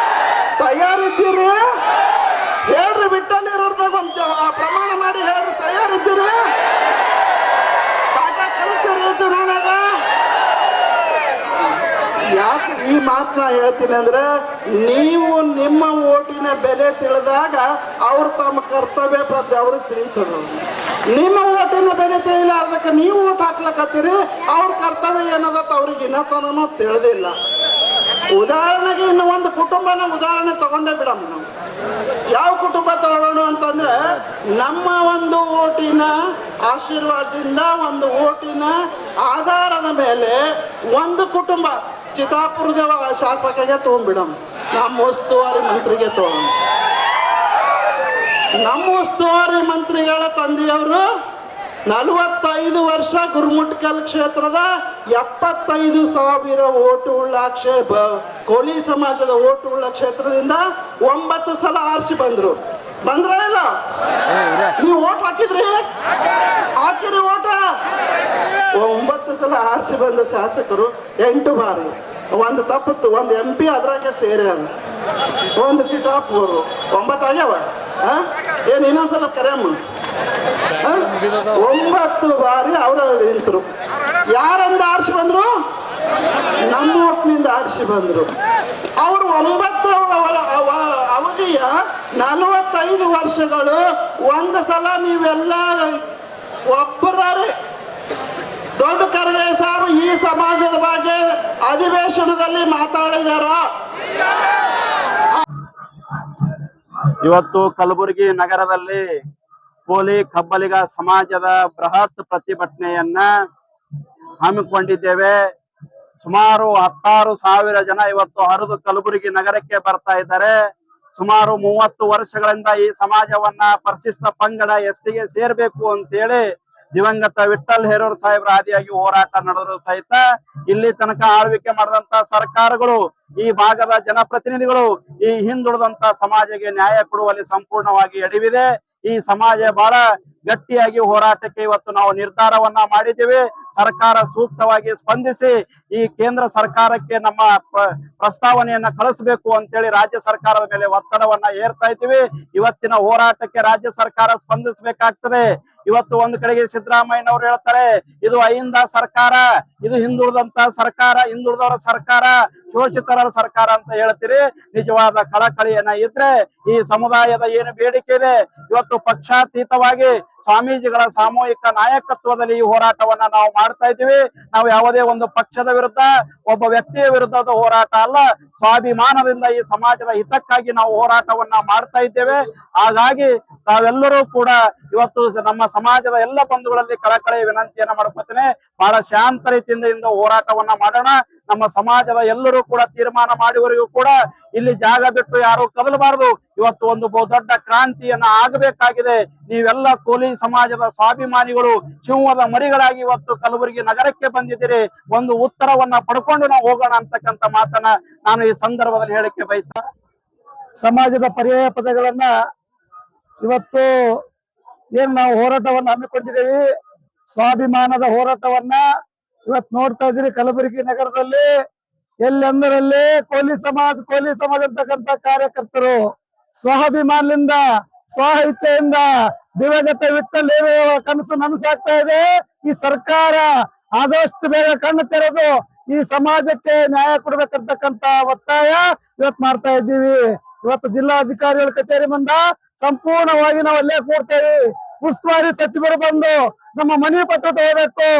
ತಯಾರಿದ್ದೀರಿ? ಹೇಳ್ರಿ, ಬಿಟ್ಟಲ್ಲಿ ಇರೋರ್ಬೇಕು ಒಂದು ಪ್ರಮಾಣ ಮಾಡಿ ಹೇಳ್ರಿ, ತಯಾರಿದ್ದೀರಿ? ಪಾಠ ಕಲಿಸ್ತೀರಿ ನನಗ? ಯಾಕೆ ಈ ಮಾತನ್ನ ಹೇಳ್ತೀನಿ ಅಂದ್ರೆ, ನೀವು ನಿಮ್ಮ ಓಟಿನ ಬೆಲೆ ತಿಳಿದಾಗ ಅವ್ರು ತಮ್ಮ ಕರ್ತವ್ಯ ಪ್ರತಿ ಅವ್ರಿಗೆ ತಿಳಿಸೋದು. ನಿಮ್ಮ ಓಟಿನ ಬೆಲೆ ತಿಳಿಲಾರ್ದಕ್ಕೆ ನೀವು ಓಟ್ ಹಾಕ್ಲಕತ್ತೀರಿ, ಅವ್ರ ಕರ್ತವ್ಯ ಏನದತ್ತ ಅವ್ರಿಗೆ ಇನ್ನತನೂ ತಿಳಿದಿಲ್ಲ. ಉದಾಹರಣೆಗೆ ಇನ್ನು ಒಂದು ಕುಟುಂಬನ ಉದಾಹರಣೆ ತಗೊಂಡೇ ಬಿಡಮ್ಮ ನಾವು. ಯಾವ ಕುಟುಂಬ ತಗೊಳ್ಳೋಣ ಅಂತಂದ್ರೆ, ನಮ್ಮ ಒಂದು ಓಟಿನ ಆಶೀರ್ವಾದದಿಂದ, ಒಂದು ಓಟಿನ ಆಧಾರದ ಮೇಲೆ ಒಂದು ಕುಟುಂಬ ಚಿತ್ತಾಪುರದ ಶಾಸಕಗೆ ತಗೊಂಡ್ಬಿಡಮ್, ನಮ್ಮ ಉಸ್ತುವಾರಿ ಮಂತ್ರಿಗೆ ತಗೊಂಡು. ನಮ್ಮ ಉಸ್ತುವಾರಿ ಮಂತ್ರಿಗಳ ತಂದೆಯವರು 45 ವರ್ಷ ಗುರುಮುಟ್ಕಲ್ ಕ್ಷೇತ್ರದ 75,000 ಓಟು ಉಳ್ಳ ಕೋಲಿ ಸಮಾಜದ ಓಟು ಉಳ್ಳ ಕ್ಷೇತ್ರದಿಂದ 9 ಸಲ ಆರಿಸಿ ಬಂದ್ರು. ಬಂದ್ರ ಇಲ್ಲ? ನೀವು ಓಟ್ ಹಾಕಿದ್ರಿ? ಹಾಕಿರಿ ಓಟ? 9 ಸಲ ಆರಿಸಿ ಬಂದ ಶಾಸಕರು 8 ಬಾರಿ. ಒಂದು ತಪ್ಪಿತ್ತು, ಒಂದು MP ಅದ್ರಾಗೆ ಸೇರ್ಯಾರ, ಒಂದು ಚಿತ್ತಾಪುರ. 9 ಆಗ್ಯಾವ. ಏನ್ ಇನ್ನೊಂದ್ಸಲ ಕರೆಯಮ್ಮ. 9 ಬಾರಿ ಅವರ ನಿಂತರು. ಯಾರಿಂದ ಆರಿಸಿ ಬಂದ್ರು? ನಮ್ಮ ಓಟ್ನಿಂದ ಆರಿಸಿ ಬಂದ್ರು. ಅವರು 9 ಅವಧಿಯ 45 ವರ್ಷಗಳು ಒಂದು ಸಲ ನೀವೆಲ್ಲ ಒಬ್ಬರೇ ದೊಡ್ಡ ಕರ್ಗೆ ಸಾರು ಈ ಸಮಾಜದ ಬಗ್ಗೆ ಅಧಿವೇಶನದಲ್ಲಿ ಮಾತಾಡಿದಾರ? ಇವತ್ತು ಕಲಬುರಗಿ ನಗರದಲ್ಲಿ ಕೋಲಿ ಕಬ್ಬಲಿಗ ಸಮಾಜದ ಬೃಹತ್ ಪ್ರತಿಭಟನೆಯನ್ನ ಹಮ್ಮಿಕೊಂಡಿದ್ದೇವೆ. ಸುಮಾರು 16,000 ಜನ ಇವತ್ತು ಹರಿದು ಕಲಬುರಗಿ ನಗರಕ್ಕೆ ಬರ್ತಾ ಇದ್ದಾರೆ. ಸುಮಾರು 30 ವರ್ಷಗಳಿಂದ ಈ ಸಮಾಜವನ್ನ ಪರಿಶಿಷ್ಟ ಪಂಗಡ STಗೆ ಸೇರ್ಬೇಕು ಅಂತೇಳಿ ದಿವಂಗತ ವಿಠ್ಠಲ್ ಹೇರೂರ್ ಸಾಹೇಬ್ರ ಆದಿಯಾಗಿ ಹೋರಾಟ ನಡೆದ್ರು ಸಹಿತ ಇಲ್ಲಿ ತನಕ ಆಳ್ವಿಕೆ ಮಾಡಿದಂತ ಸರ್ಕಾರಗಳು, ಈ ಭಾಗದ ಜನಪ್ರತಿನಿಧಿಗಳು ಈ ಹಿಂದುಳಿದಂತ ಸಮಾಜಕ್ಕೆ ನ್ಯಾಯ ಕೊಡುವಲ್ಲಿ ಸಂಪೂರ್ಣವಾಗಿ ಎಡವಿದೆ. ಈ ಸಮಾಜ ಬಹಳ ಗಟ್ಟಿಯಾಗಿ ಹೋರಾಟಕ್ಕೆ ಇವತ್ತು ನಾವು ನಿರ್ಧಾರವನ್ನ ಮಾಡಿದ್ದೇವೆ. ಸರ್ಕಾರ ಸೂಕ್ತವಾಗಿ ಸ್ಪಂದಿಸಿ ಈ ಕೇಂದ್ರ ಸರ್ಕಾರಕ್ಕೆ ನಮ್ಮ ಪ್ರಸ್ತಾವನೆಯನ್ನ ಕಳಿಸಬೇಕು ಅಂತೇಳಿ ರಾಜ್ಯ ಸರ್ಕಾರದ ಮೇಲೆ ಒತ್ತಡವನ್ನ ಏರ್ತಾ ಇದ್ದೀವಿ. ಇವತ್ತಿನ ಹೋರಾಟಕ್ಕೆ ರಾಜ್ಯ ಸರ್ಕಾರ ಸ್ಪಂದಿಸಬೇಕಾಗ್ತದೆ. ಇವತ್ತು ಒಂದು ಕಡೆಗೆ ಸಿದ್ದರಾಮಯ್ಯನವರು ಹೇಳ್ತಾರೆ ಇದು ಅಹಿಂದ ಸರ್ಕಾರ, ಇದು ಹಿಂದುಳಿದಂತ ಸರ್ಕಾರ, ಹಿಂದುಳಿದವರ ಸರ್ಕಾರ, ಶೋಷಿತರ ಸರ್ಕಾರ ಅಂತ ಹೇಳ್ತೀರಿ. ನಿಜವಾದ ಕಳಕಳಿಯನ್ನ ಇದ್ರೆ ಈ ಸಮುದಾಯದ ಏನು ಬೇಡಿಕೆ ಇದೆ, ಇವತ್ತು ಪಕ್ಷಾತೀತವಾಗಿ ಸ್ವಾಮೀಜಿಗಳ ಸಾಮೂಹಿಕ ನಾಯಕತ್ವದಲ್ಲಿ ಈ ಹೋರಾಟವನ್ನ ನಾವು ಮಾಡ್ತಾ ಇದ್ದೀವಿ. ನಾವು ಯಾವುದೇ ಒಂದು ಪಕ್ಷದ ವಿರುದ್ಧ, ಒಬ್ಬ ವ್ಯಕ್ತಿಯ ವಿರುದ್ಧದ ಹೋರಾಟ ಅಲ್ಲ, ಸ್ವಾಭಿಮಾನದಿಂದ ಈ ಸಮಾಜದ ಹಿತಕ್ಕಾಗಿ ನಾವು ಹೋರಾಟವನ್ನ ಮಾಡ್ತಾ ಇದ್ದೇವೆ. ಹಾಗಾಗಿ ತಾವೆಲ್ಲರೂ ಕೂಡ ಇವತ್ತು ನಮ್ಮ ಸಮಾಜದ ಎಲ್ಲ ಬಂಧುಗಳಲ್ಲಿ ಕಳಕಳಿ ವಿನಂತಿಯನ್ನ ಮಾಡ್ಕೊತೇನೆ, ಬಹಳ ಶಾಂತ ರೀತಿಯಿಂದ ಹೋರಾಟವನ್ನ ಮಾಡೋಣ. ನಮ್ಮ ಸಮಾಜದ ಎಲ್ಲರೂ ಕೂಡ ತೀರ್ಮಾನ ಮಾಡುವವರೆಗೂ ಕೂಡ ಇಲ್ಲಿ ಜಾಗ ಬಿಟ್ಟು ಯಾರು ಕದಲಬಾರದು. ಇವತ್ತು ಒಂದು ದೊಡ್ಡ ಕ್ರಾಂತಿಯನ್ನ ಆಗಬೇಕಾಗಿದೆ. ನೀವೆಲ್ಲ ಕೋಲಿ ಸಮಾಜದ ಸ್ವಾಭಿಮಾನಿಗಳು, ಸಿಂಹದ ಮರಿಗಳಾಗಿ ಇವತ್ತು ಕಲಬುರಗಿ ನಗರಕ್ಕೆ ಬಂದಿದ್ದೀರಿ. ಒಂದು ಉತ್ತರವನ್ನ ಪಡ್ಕೊಂಡು ನಾವು ಹೋಗೋಣ ಅಂತಕ್ಕಂಥ ಮಾತನ್ನ ನಾನು ಈ ಸಂದರ್ಭದಲ್ಲಿ ಹೇಳಿಕೆ ಬಯಸ್ತಾ, ಸಮಾಜದ ಪರ್ಯಾಯ ಪದಗಳನ್ನ ಇವತ್ತು ಏನ್ ನಾವು ಹೋರಾಟವನ್ನ ಹಮ್ಮಿಕೊಂಡಿದ್ದೇವೆ, ಸ್ವಾಭಿಮಾನದ ಹೋರಾಟವನ್ನ ಇವತ್ತು ನೋಡ್ತಾ ಇದ್ದೀರಿ. ಕಲಬುರಗಿ ನಗರದಲ್ಲಿ ಎಲ್ಲೆಂದರಲ್ಲಿ ಕೋಲಿ ಸಮಾಜ ಅಂತಕ್ಕಂಥ ಕಾರ್ಯಕರ್ತರು ಸ್ವಾಭಿಮಾನದಿಂದ, ಸ್ವ ಇಚ್ಛೆಯಿಂದ ದಿವಂಗತ ವಿಠ್ಠಲ್ ರೇವಯ್ಯ ಕನಸು ನನಸಾಗ್ತಾ ಇದೆ. ಈ ಸರ್ಕಾರ ಆದಷ್ಟು ಬೇಗ ಕಣ್ಣು ತೆರೆದು ಈ ಸಮಾಜಕ್ಕೆ ನ್ಯಾಯ ಕೊಡ್ಬೇಕಂತಕ್ಕಂತ ಒತ್ತಾಯ ಇವತ್ತು ಮಾಡ್ತಾ ಇದ್ದೀವಿ. ಇವತ್ತು ಜಿಲ್ಲಾಧಿಕಾರಿಗಳ ಕಚೇರಿ ಮುಂದ ಸಂಪೂರ್ಣವಾಗಿ ನಾವು ಅಲ್ಲೇ ಕೂಡ್ತೇವೆ. ಉಸ್ತುವಾರಿ ಸಚಿವರು ಬಂದು ನಮ್ಮ ಮನವಿ ಪತ್ರ ತಗೋಬೇಕು,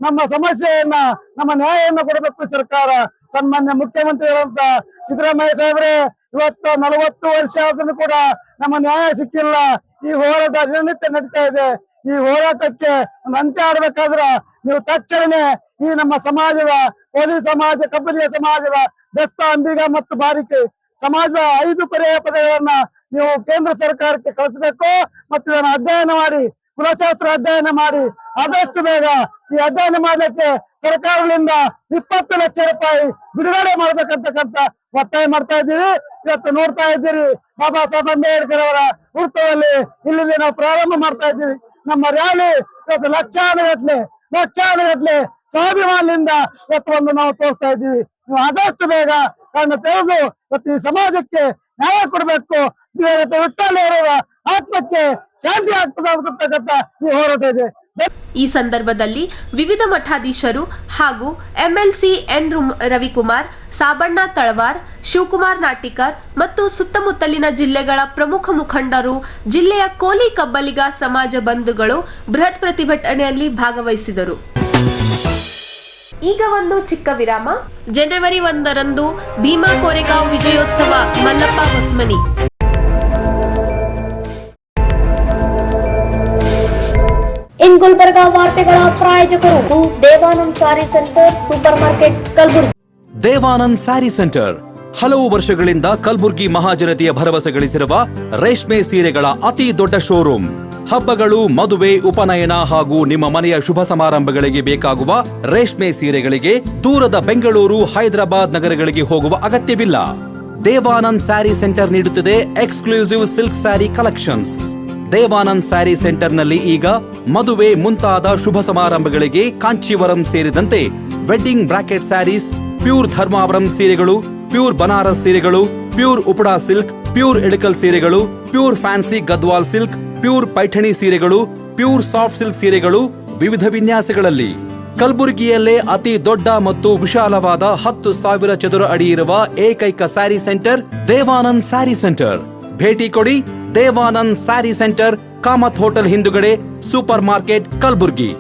ನಮ್ಮ ಸಮಸ್ಯೆಯನ್ನ ನಮ್ಮ ನ್ಯಾಯವನ್ನು ಕೊಡಬೇಕು ಸರ್ಕಾರ. ಸನ್ಮಾನ್ಯ ಮುಖ್ಯಮಂತ್ರಿಗಳಂತ ಸಿದ್ದರಾಮಯ್ಯ ಸಾಹೇಬ್ರೆ, ಇವತ್ತು 40 ವರ್ಷ ಆದ್ರೂ ಕೂಡ ನಮ್ಮ ನ್ಯಾಯ ಸಿಕ್ಕಿಲ್ಲ. ಈ ಹೋರಾಟ ದಿನನಿತ್ಯ ನಡೀತಾ ಇದೆ. ಈ ಹೋರಾಟಕ್ಕೆ ಒಂದು ಅಂತ್ಯ ಆಡ್ಬೇಕಾದ್ರ ನೀವು ತಕ್ಷಣನೇ ಈ ನಮ್ಮ ಸಮಾಜದ ಪೊಲೀಸ್ ಸಮಾಜ, ಕಬ್ಬಡಿಯ ಸಮಾಜದ ಬೆಸ್ತ, ಅಂಬಿಗ ಮತ್ತು ಬಾರಿಕೆ ಸಮಾಜದ 5 ಪರ್ಯಾಯ ಪದಗಳನ್ನ ನೀವು ಕೇಂದ್ರ ಸರ್ಕಾರಕ್ಕೆ ಕಳಿಸಬೇಕು ಮತ್ತು ಇದನ್ನು ಅಧ್ಯಯನ ಮಾಡಿ, ಕುಲಶಾಸ್ತ್ರ ಅಧ್ಯಯನ ಮಾಡಿ ಆದಷ್ಟು ಬೇಗ ಈ ಅಧ್ಯಯನ ಮಾಡ್ಲಿಕ್ಕೆ ಸರ್ಕಾರದಿಂದ 20 ಲಕ್ಷ ರೂಪಾಯಿ ಬಿಡುಗಡೆ ಮಾಡ್ಬೇಕಂತಕ್ಕಂತ ಒತ್ತಾಯ ಮಾಡ್ತಾ ಇದ್ದೀವಿ. ಇವತ್ತು ನೋಡ್ತಾ ಇದ್ದೀರಿ, ಬಾಬಾ ಸಾಹೇಬ್ ಅಂಬೇಡ್ಕರ್ ಅವರ ಹುಟ್ಟುವಲ್ಲಿ ಇಲ್ಲಿಂದ ನಾವು ಪ್ರಾರಂಭ ಮಾಡ್ತಾ ಇದ್ದೀವಿ. ನಮ್ಮ ರ್ಯಾಲಿ ಇವತ್ತು ಲಕ್ಷಾನುಗಟ್ಲೆ ಸ್ವಾಭಿಮಾನದಿಂದ ಇವತ್ತು ಒಂದು ನಾವು ತೋರಿಸ್ತಾ ಇದ್ದೀವಿ. ನೀವು ಆದಷ್ಟು ಬೇಗ ಕಣ್ಣು ತೆರೆದು ಇವತ್ತು ಈ ಸಮಾಜಕ್ಕೆ ನ್ಯಾಯ ಕೊಡಬೇಕು. ವಿಠ್ಠಲ್ ಅವರ ಆತ್ಮಕ್ಕೆ ಶಾಂತಿ ಆಗ್ತದೆ ಅಂತಕ್ಕಂಥ ಈ ಹೋರಾಟ ಇದೆ. ಈ ಸಂದರ್ಭದಲ್ಲಿ ವಿವಿಧ ಮಠಾಧೀಶರು ಹಾಗೂ ಎಂಎಲ್ಸಿ ಎನ್ ರವಿಕುಮಾರ್, ಸಾಬಣ್ಣ ತಳವಾರ್, ಶಿವಕುಮಾರ್ ನಾಟಿಕರ್ ಮತ್ತು ಸುತ್ತಮುತ್ತಲಿನ ಜಿಲ್ಲೆಗಳ ಪ್ರಮುಖ ಮುಖಂಡರು, ಜಿಲ್ಲೆಯ ಕೋಲಿ ಕಬ್ಬಲಿಗ ಸಮಾಜ ಬಂಧುಗಳು ಬೃಹತ್ ಪ್ರತಿಭಟನೆಯಲ್ಲಿ ಭಾಗವಹಿಸಿದರು. ಈಗ ಒಂದು ಚಿಕ್ಕ ವಿರಾಮ. ಜನವರಿ 1ರಂದು ಭೀಮಾ ಕೋರೆಗಾಂವ್ ವಿಜಯೋತ್ಸವ, ಮಲ್ಲಪ್ಪ ಹೊಸ್ಮನಿ. ಇನ್ ಗುಲ್ಬರ್ಗಾ ವಾರ್ತೆಗಳ ಪ್ರಾಯೋಜಕರು Devanand saree centre supermarket Kalaburagi. Devanand saree centre ಹಲವು ವರ್ಷಗಳಿಂದ ಕಲಬುರ್ಗಿ ಮಹಾಜನತೆಯ ಭರವಸೆ ಗಳಿಸಿರುವ ರೇಷ್ಮೆ ಸೀರೆಗಳ ಅತಿ ದೊಡ್ಡ ಶೋರೂಮ್. ಹಬ್ಬಗಳು, ಮದುವೆ, ಉಪನಯನ ಹಾಗೂ ನಿಮ್ಮ ಮನೆಯ ಶುಭ ಸಮಾರಂಭಗಳಿಗೆ ಬೇಕಾಗುವ ರೇಷ್ಮೆ ಸೀರೆಗಳಿಗೆ ದೂರದ ಬೆಂಗಳೂರು, ಹೈದರಾಬಾದ್ ನಗರಗಳಿಗೆ ಹೋಗುವ ಅಗತ್ಯವಿಲ್ಲ. ದೇವಾನಂದ್ ಸ್ಯಾರಿ ಸೆಂಟರ್ ನೀಡುತ್ತಿದೆ exclusive silk saree collections. Devanand saree ಸೆಂಟರ್ನಲ್ಲಿ ಈಗ ಮದುವೆ ಮುಂತಾದ ಶುಭ ಸಮಾರಂಭಗಳಿಗೆ ಕಾಂಚೀವರಂ ಸೇರಿದಂತೆ wedding brocade sarees, pure Dharmavaram ಸೀರೆಗಳು, ಪ್ಯೂರ್ ಬನಾರಸ್ ಸೀರೆಗಳು, pure Uppada silk, pure Ilkal ಸೀರೆಗಳು, pure fancy Gadwal silk, pure Paithani ಸೀರೆಗಳು, ಪ್ಯೂರ್ ಸಾಫ್ಟ್ ಸಿಲ್ಕ್ ಸೀರೆಗಳು ವಿವಿಧ ವಿನ್ಯಾಸಗಳಲ್ಲಿ. ಕಲಬುರಗಿಯಲ್ಲೇ ಅತಿ ದೊಡ್ಡ ಮತ್ತು ವಿಶಾಲವಾದ 10,000 ಚದುರ ಅಡಿ ಇರುವ ಏಕೈಕ ಸ್ಯಾರಿ ಸೆಂಟರ್ ದೇವಾನಂದ್ ಸ್ಯಾರಿ ಸೆಂಟರ್. ಭೇಟಿ ಕೊಡಿ. ದೇವಾನಂದ್ ಸ್ಯಾರಿ ಸೆಂಟರ್, ಕಾಮತ್ ಹೋಟೆಲ್ ಹಿಂದುಗಡೆ, ಸೂಪರ್ ಮಾರ್ಕೆಟ್, ಕಲಬುರ್ಗಿ.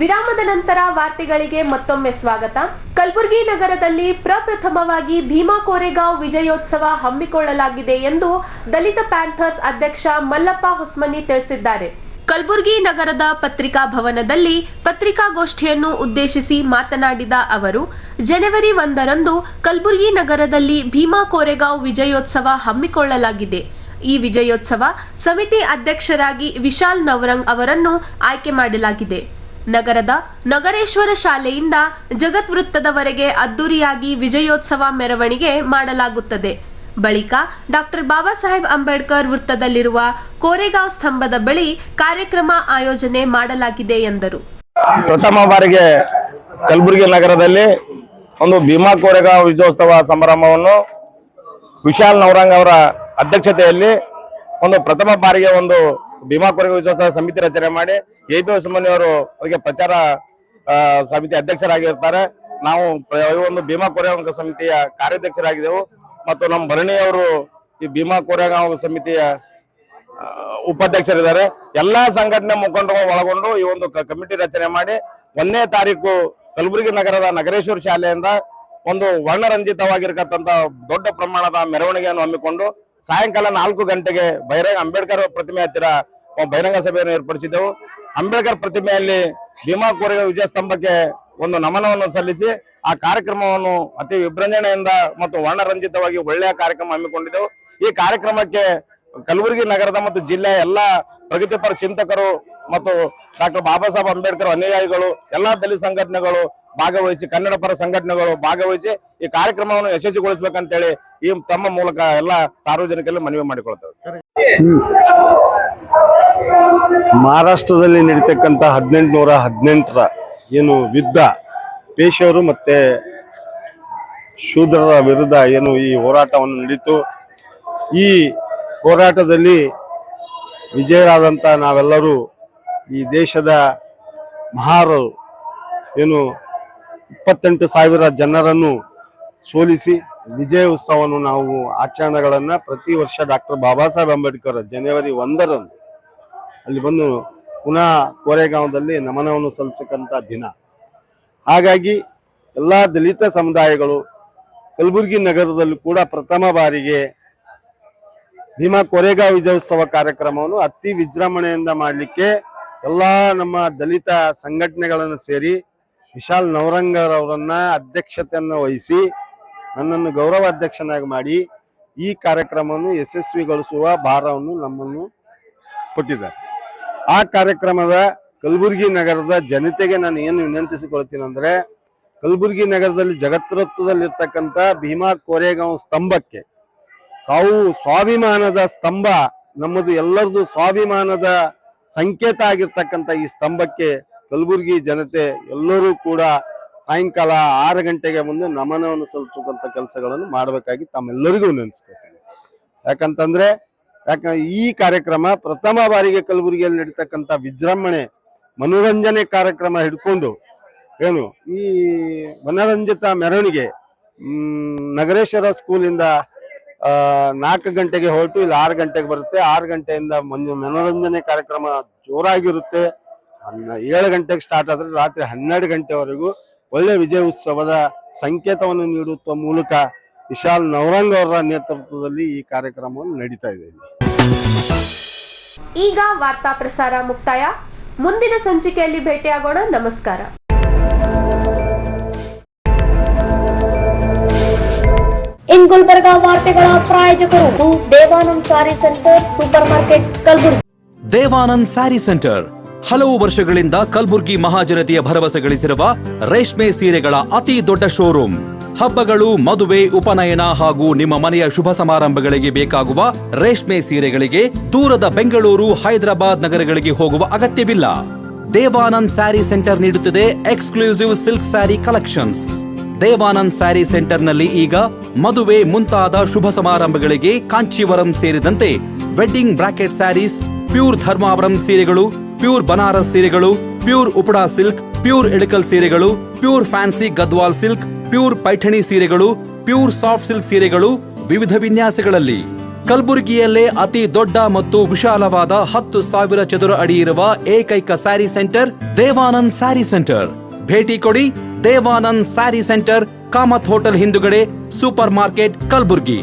ವಿರಾಮದ ನಂತರ ವಾರ್ತೆಗಳಿಗೆ ಮತ್ತೊಮ್ಮೆ ಸ್ವಾಗತ. ಕಲಬುರಗಿ ನಗರದಲ್ಲಿ ಪ್ರಪ್ರಥಮವಾಗಿ ಭೀಮಾ ಕೋರೆಗಾಂವ್ ವಿಜಯೋತ್ಸವ ಹಮ್ಮಿಕೊಳ್ಳಲಾಗಿದೆ ಎಂದು ದಲಿತ ಪ್ಯಾಂಥರ್ಸ್ ಅಧ್ಯಕ್ಷ ಮಲ್ಲಪ್ಪ ಹೊಸ್ಮನಿ ತಿಳಿಸಿದ್ದಾರೆ. ಕಲಬುರಗಿ ನಗರದ ಪತ್ರಿಕಾ ಭವನದಲ್ಲಿ ಪತ್ರಿಕಾಗೋಷ್ಠಿಯನ್ನು ಉದ್ದೇಶಿಸಿ ಮಾತನಾಡಿದ ಅವರು, ಜನವರಿ 1ರಂದು ಕಲಬುರಗಿ ನಗರದಲ್ಲಿ ಭೀಮಾ ಕೋರೆಗಾಂವ್ ವಿಜಯೋತ್ಸವ ಹಮ್ಮಿಕೊಳ್ಳಲಾಗಿದೆ. ಈ ವಿಜಯೋತ್ಸವ ಸಮಿತಿ ಅಧ್ಯಕ್ಷರಾಗಿ ವಿಶಾಲ್ ನವರಂಗ್ ಅವರನ್ನು ಆಯ್ಕೆ ಮಾಡಲಾಗಿದೆ. ನಗರದ ನಗರೇಶ್ವರ ಶಾಲೆಯಿಂದ ಜಗತ್ ವೃತ್ತದವರೆಗೆ ಅದ್ದೂರಿಯಾಗಿ ವಿಜಯೋತ್ಸವ ಮೆರವಣಿಗೆ ಮಾಡಲಾಗುತ್ತದೆ. ಬಳಿಕ ಡಾಕ್ಟರ್ ಬಾಬಾ ಸಾಹೇಬ್ ಅಂಬೇಡ್ಕರ್ ವೃತ್ತದಲ್ಲಿರುವ ಕೋರೆಗಾಂವ್ ಸ್ತಂಭದ ಬಳಿ ಕಾರ್ಯಕ್ರಮ ಆಯೋಜನೆ ಮಾಡಲಾಗಿದೆ ಎಂದರು. ಪ್ರಥಮ ಬಾರಿಗೆ ಕಲಬುರಗಿ ನಗರದಲ್ಲಿ ಒಂದು ಭೀಮಾ ಕೋರೆಗಾಂವ್ ವಿಜಯೋತ್ಸವ ಸಮಾರಂಭವನ್ನು ವಿಶಾಲ್ ನವರಂಗ್ ಅವರ ಅಧ್ಯಕ್ಷತೆಯಲ್ಲಿ ಒಂದು ಪ್ರಥಮ ಬಾರಿಗೆ ಒಂದು ಭೀಮಾ ಕೋರೆಗಾಂವ್ ವಿಜಯೋತ್ಸವ ಸಮಿತಿ ರಚನೆ ಮಾಡಿ ಎ.ಬಿ. ಹೊಸ್ಮನಿ ಅವರು ಅದಕ್ಕೆ ಪ್ರಚಾರ ಸಮಿತಿ ಅಧ್ಯಕ್ಷರಾಗಿರ್ತಾರೆ. ನಾವು ಒಂದು ಭೀಮಾ ಕೋರೆಗಾಂವ್ ಸಮಿತಿಯ ಕಾರ್ಯಾಧ್ಯಕ್ಷರಾಗಿದ್ದೆವು ಮತ್ತು ನಮ್ಮ ಭರಣಿ ಅವರು ಈ ಭೀಮಾ ಕೋರೆಗಾಂವ್ ಸಮಿತಿಯ ಉಪಾಧ್ಯಕ್ಷರಿದ್ದಾರೆ. ಎಲ್ಲಾ ಸಂಘಟನೆ ಮುಖಂಡರು ಒಳಗೊಂಡು ಈ ಒಂದು ಕಮಿಟಿ ರಚನೆ ಮಾಡಿ 1ನೇ ತಾರೀಕು ಕಲಬುರಗಿ ನಗರದ ನಗರೇಶ್ವರ ಶಾಲೆಯಿಂದ ಒಂದು ವರ್ಣರಂಜಿತವಾಗಿರತಕ್ಕಂತ ದೊಡ್ಡ ಪ್ರಮಾಣದ ಮೆರವಣಿಗೆಯನ್ನು ಹಮ್ಮಿಕೊಂಡು ಸಾಯಂಕಾಲ 4 ಗಂಟೆಗೆ ಅಂಬೇಡ್ಕರ್ ಪ್ರತಿಮೆ ಹತ್ತಿರ ಬಹಿರಂಗ ಸಭೆಯನ್ನು ಏರ್ಪಡಿಸಿದ್ದೆವು. ಅಂಬೇಡ್ಕರ್ ಪ್ರತಿಮೆಯಲ್ಲಿ ಭೀಮಾ ಕೋರೆಗಾಂವ್ ವಿಜಯ ಸ್ತಂಭಕ್ಕೆ ಒಂದು ನಮನವನ್ನು ಸಲ್ಲಿಸಿ ಆ ಕಾರ್ಯಕ್ರಮವನ್ನು ಅತಿ ವಿಜೃಂಭಣೆಯಿಂದ ಮತ್ತು ವರ್ಣರಂಜಿತವಾಗಿ ಒಳ್ಳೆಯ ಕಾರ್ಯಕ್ರಮ ಹಮ್ಮಿಕೊಂಡಿದ್ದೆವು. ಈ ಕಾರ್ಯಕ್ರಮಕ್ಕೆ ಕಲಬುರಗಿ ನಗರದ ಮತ್ತು ಜಿಲ್ಲೆಯ ಎಲ್ಲ ಪ್ರಗತಿಪರ ಚಿಂತಕರು ಮತ್ತು ಡಾಕ್ಟರ್ ಬಾಬಾ ಸಾಹೇಬ್ ಅಂಬೇಡ್ಕರ್ ಅನುಯಾಯಿಗಳು, ಎಲ್ಲಾ ದಲಿತ ಸಂಘಟನೆಗಳು ಭಾಗವಹಿಸಿ, ಕನ್ನಡ ಪರ ಸಂಘಟನೆಗಳು ಭಾಗವಹಿಸಿ ಈ ಕಾರ್ಯಕ್ರಮವನ್ನು ಯಶಸ್ವಿಗೊಳಿಸಬೇಕಂತೇಳಿ ಈ ತಮ್ಮ ಮೂಲಕ ಎಲ್ಲ ಸಾರ್ವಜನಿಕರಲ್ಲಿ ಮನವಿ ಮಾಡಿಕೊಳ್ತೇವೆ. ಮಹಾರಾಷ್ಟ್ರದಲ್ಲಿ ನಡೀತಕ್ಕಂಥ 1818ರ ಏನು ಯುದ್ಧ, ಪೇಶವರು ಮತ್ತೆ ಶೂದ್ರರ ವಿರುದ್ಧ ಏನು ಈ ಹೋರಾಟವನ್ನು ನಡೀತು, ಈ ಹೋರಾಟದಲ್ಲಿ ವಿಜಯರಾದಂಥ ನಾವೆಲ್ಲರೂ ಈ ದೇಶದ ಮಹಾರರು ಏನು 28,000 ಜನರನ್ನು ಸೋಲಿಸಿ ವಿಜಯ ಉತ್ಸವವನ್ನು ನಾವು ಆಚರಣೆಗಳನ್ನು ಪ್ರತಿ ವರ್ಷ ಡಾಕ್ಟರ್ ಬಾಬಾ ಸಾಹೇಬ್ ಅಂಬೇಡ್ಕರ್ ಜನವರಿ 1ರಂದು ಅಲ್ಲಿ ಬಂದು ಪುನಃ ಕೋರೆಗಾಂವದಲ್ಲಿ ನಮನವನ್ನು ಸಲ್ಲಿಸಕ್ಕಂಥ ದಿನ. ಹಾಗಾಗಿ ಎಲ್ಲ ದಲಿತ ಸಮುದಾಯಗಳು ಕಲಬುರಗಿ ನಗರದಲ್ಲೂ ಕೂಡ ಪ್ರಥಮ ಬಾರಿಗೆ ಭೀಮಾ ಕೋರೆಗಾಂವ್ ವಿಜಯೋತ್ಸವ ಕಾರ್ಯಕ್ರಮವನ್ನು ಅತಿ ವಿಜೃಂಭಣೆಯಿಂದ ಮಾಡಲಿಕ್ಕೆ ಎಲ್ಲ ನಮ್ಮ ದಲಿತ ಸಂಘಟನೆಗಳನ್ನು ಸೇರಿ ವಿಶಾಲ್ ನವರಂಗರ್ ಅವರನ್ನ ಅಧ್ಯಕ್ಷತೆಯನ್ನು ವಹಿಸಿ ನನ್ನನ್ನು ಗೌರವ ಅಧ್ಯಕ್ಷನಾಗಿ ಮಾಡಿ ಈ ಕಾರ್ಯಕ್ರಮವನ್ನು ಯಶಸ್ವಿಗೊಳಿಸುವ ಭಾರವನ್ನು ನಮ್ಮನ್ನು ಕೊಟ್ಟಿದ್ದಾರೆ. ಆ ಕಾರ್ಯಕ್ರಮದ ಕಲಬುರಗಿ ನಗರದ ಜನತೆಗೆ ನಾನು ಏನು ವಿನಂತಿಸಿಕೊಳ್ತೀನಿ ಅಂದ್ರೆ, ಕಲಬುರಗಿ ನಗರದಲ್ಲಿ ಜಗತ್ರತ್ವದಲ್ಲಿರ್ತಕ್ಕಂಥ ಭೀಮಾ ಕೋರೆಗಾಂವ್ ಸ್ತಂಭಕ್ಕೆ ತಾವು ಸ್ವಾಭಿಮಾನದ ಸ್ತಂಭ, ನಮ್ಮದು ಎಲ್ಲರದು ಸ್ವಾಭಿಮಾನದ ಸಂಕೇತ ಆಗಿರ್ತಕ್ಕಂಥ ಈ ಸ್ತಂಭಕ್ಕೆ ಕಲಬುರಗಿ ಜನತೆ ಎಲ್ಲರೂ ಕೂಡ ಸಾಯಂಕಾಲ 6 ಗಂಟೆಗೆ ಮುಂದೆ ನಮನವನ್ನು ಸಲ್ಲಿಸುವಂತ ಕೆಲಸಗಳನ್ನು ಮಾಡಬೇಕಾಗಿ ತಮ್ಮೆಲ್ಲರಿಗೂ ವಿನಂತಿಸ್ಕೊಳ್ತೇನೆ. ಯಾಕಂತಂದ್ರೆ ಈ ಕಾರ್ಯಕ್ರಮ ಪ್ರಥಮ ಬಾರಿಗೆ ಕಲಬುರಗಿಯಲ್ಲಿ ನಡೀತಕ್ಕಂಥ ವಿಜೃಂಭಣೆ ಮನೋರಂಜನೆ ಕಾರ್ಯಕ್ರಮ ಹಿಡ್ಕೊಂಡು ಏನು ಈ ಮನೋರಂಜಿತ ಮೆರವಣಿಗೆ ನಗರೇಶ್ವರ ಸ್ಕೂಲಿಂದ 4 ಗಂಟೆಗೆ ಹೊರಟು ಇಲ್ಲಿ 6 ಗಂಟೆಗೆ ಬರುತ್ತೆ. 6 ಗಂಟೆಯಿಂದ ಮನೋರಂಜನೆ ಕಾರ್ಯಕ್ರಮ ಜೋರಾಗಿರುತ್ತೆ. 7 ಗಂಟೆಗೆ ಸ್ಟಾರ್ಟ್ ಆದ್ರೆ ರಾತ್ರಿ 12 ಗಂಟೆವರೆಗೂ ಒಳ್ಳೆ ವಿಜಯ ಉತ್ಸವದ ಸಂಕೇತವನ್ನು ನೀಡುವ ಮೂಲಕ ವಿಶಾಲ್ ನವರಂಗ್ ಅವರ ನೇತೃತ್ವದಲ್ಲಿ ಈ ಕಾರ್ಯಕ್ರಮವನ್ನು ನಡೀತಾ ಇದೆ. ಈಗ ವಾರ್ತಾ ಪ್ರಸಾರ ಮುಕ್ತಾಯ. ಮುಂದಿನ ಸಂಚಿಕೆಯಲ್ಲಿ ಭೇಟಿಯಾಗೋಣ. ನಮಸ್ಕಾರ. ಇನ್ ಗುಲ್ಬರ್ಗ ವಾರ್ತೆಗಳ ಪ್ರಾಯೋಜಕರು Devanand saree centre supermarket Kalaburagi. Devanand saree centre ಹಲವು ವರ್ಷಗಳಿಂದ ಕಲಬುರ್ಗಿ ಮಹಾಜನತೆಯ ಭರವಸೆ ಗಳಿಸಿರುವ ರೇಷ್ಮೆ ಸೀರೆಗಳ ಅತಿ ದೊಡ್ಡ ಶೋರೂಮ್. ಹಬ್ಬಗಳು, ಮದುವೆ, ಉಪನಯನ ಹಾಗೂ ನಿಮ್ಮ ಮನೆಯ ಶುಭ ಸಮಾರಂಭಗಳಿಗೆ ಬೇಕಾಗುವ ರೇಷ್ಮೆ ಸೀರೆಗಳಿಗೆ ದೂರದ ಬೆಂಗಳೂರು, ಹೈದರಾಬಾದ್ ನಗರಗಳಿಗೆ ಹೋಗುವ ಅಗತ್ಯವಿಲ್ಲ. ದೇವಾನಂದ್ ಸ್ಯಾರಿ ಸೆಂಟರ್ ನೀಡುತ್ತಿದೆ exclusive silk saree collections. Devanand saree ಸೆಂಟರ್ನಲ್ಲಿ ಈಗ ಮದುವೆ ಮುಂತಾದ ಶುಭ ಸಮಾರಂಭಗಳಿಗೆ ಕಾಂಚೀವರಂ ಸೇರಿದಂತೆ wedding brocade sarees, pure Dharmavaram ಸೀರೆಗಳು, ಪ್ಯೂರ್ ಬನಾರಸ್ ಸೀರೆಗಳು, pure Uppada silk, pure Ilkal ಸೀರೆಗಳು, pure fancy Gadwal silk, pure Paithani ಸೀರೆಗಳು, ಪ್ಯೂರ್ ಸಾಫ್ಟ್ ಸಿಲ್ಕ್ ಸೀರೆಗಳು ವಿವಿಧ ವಿನ್ಯಾಸಗಳಲ್ಲಿ. ಕಲಬುರಗಿಯಲ್ಲೇ ಅತಿ ದೊಡ್ಡ ಮತ್ತು ವಿಶಾಲವಾದ 10,000 ಚದುರ ಅಡಿ ಇರುವ ಏಕೈಕ ಸ್ಯಾರಿ ಸೆಂಟರ್ ದೇವಾನಂದ್ ಸ್ಯಾರಿ ಸೆಂಟರ್. ಭೇಟಿ ಕೊಡಿ. ದೇವಾನಂದ್ ಸ್ಯಾರಿ ಸೆಂಟರ್, ಕಾಮತ್ ಹೋಟೆಲ್ ಹಿಂದುಗಡೆ, ಸೂಪರ್ ಮಾರ್ಕೆಟ್, ಕಲಬುರ್ಗಿ.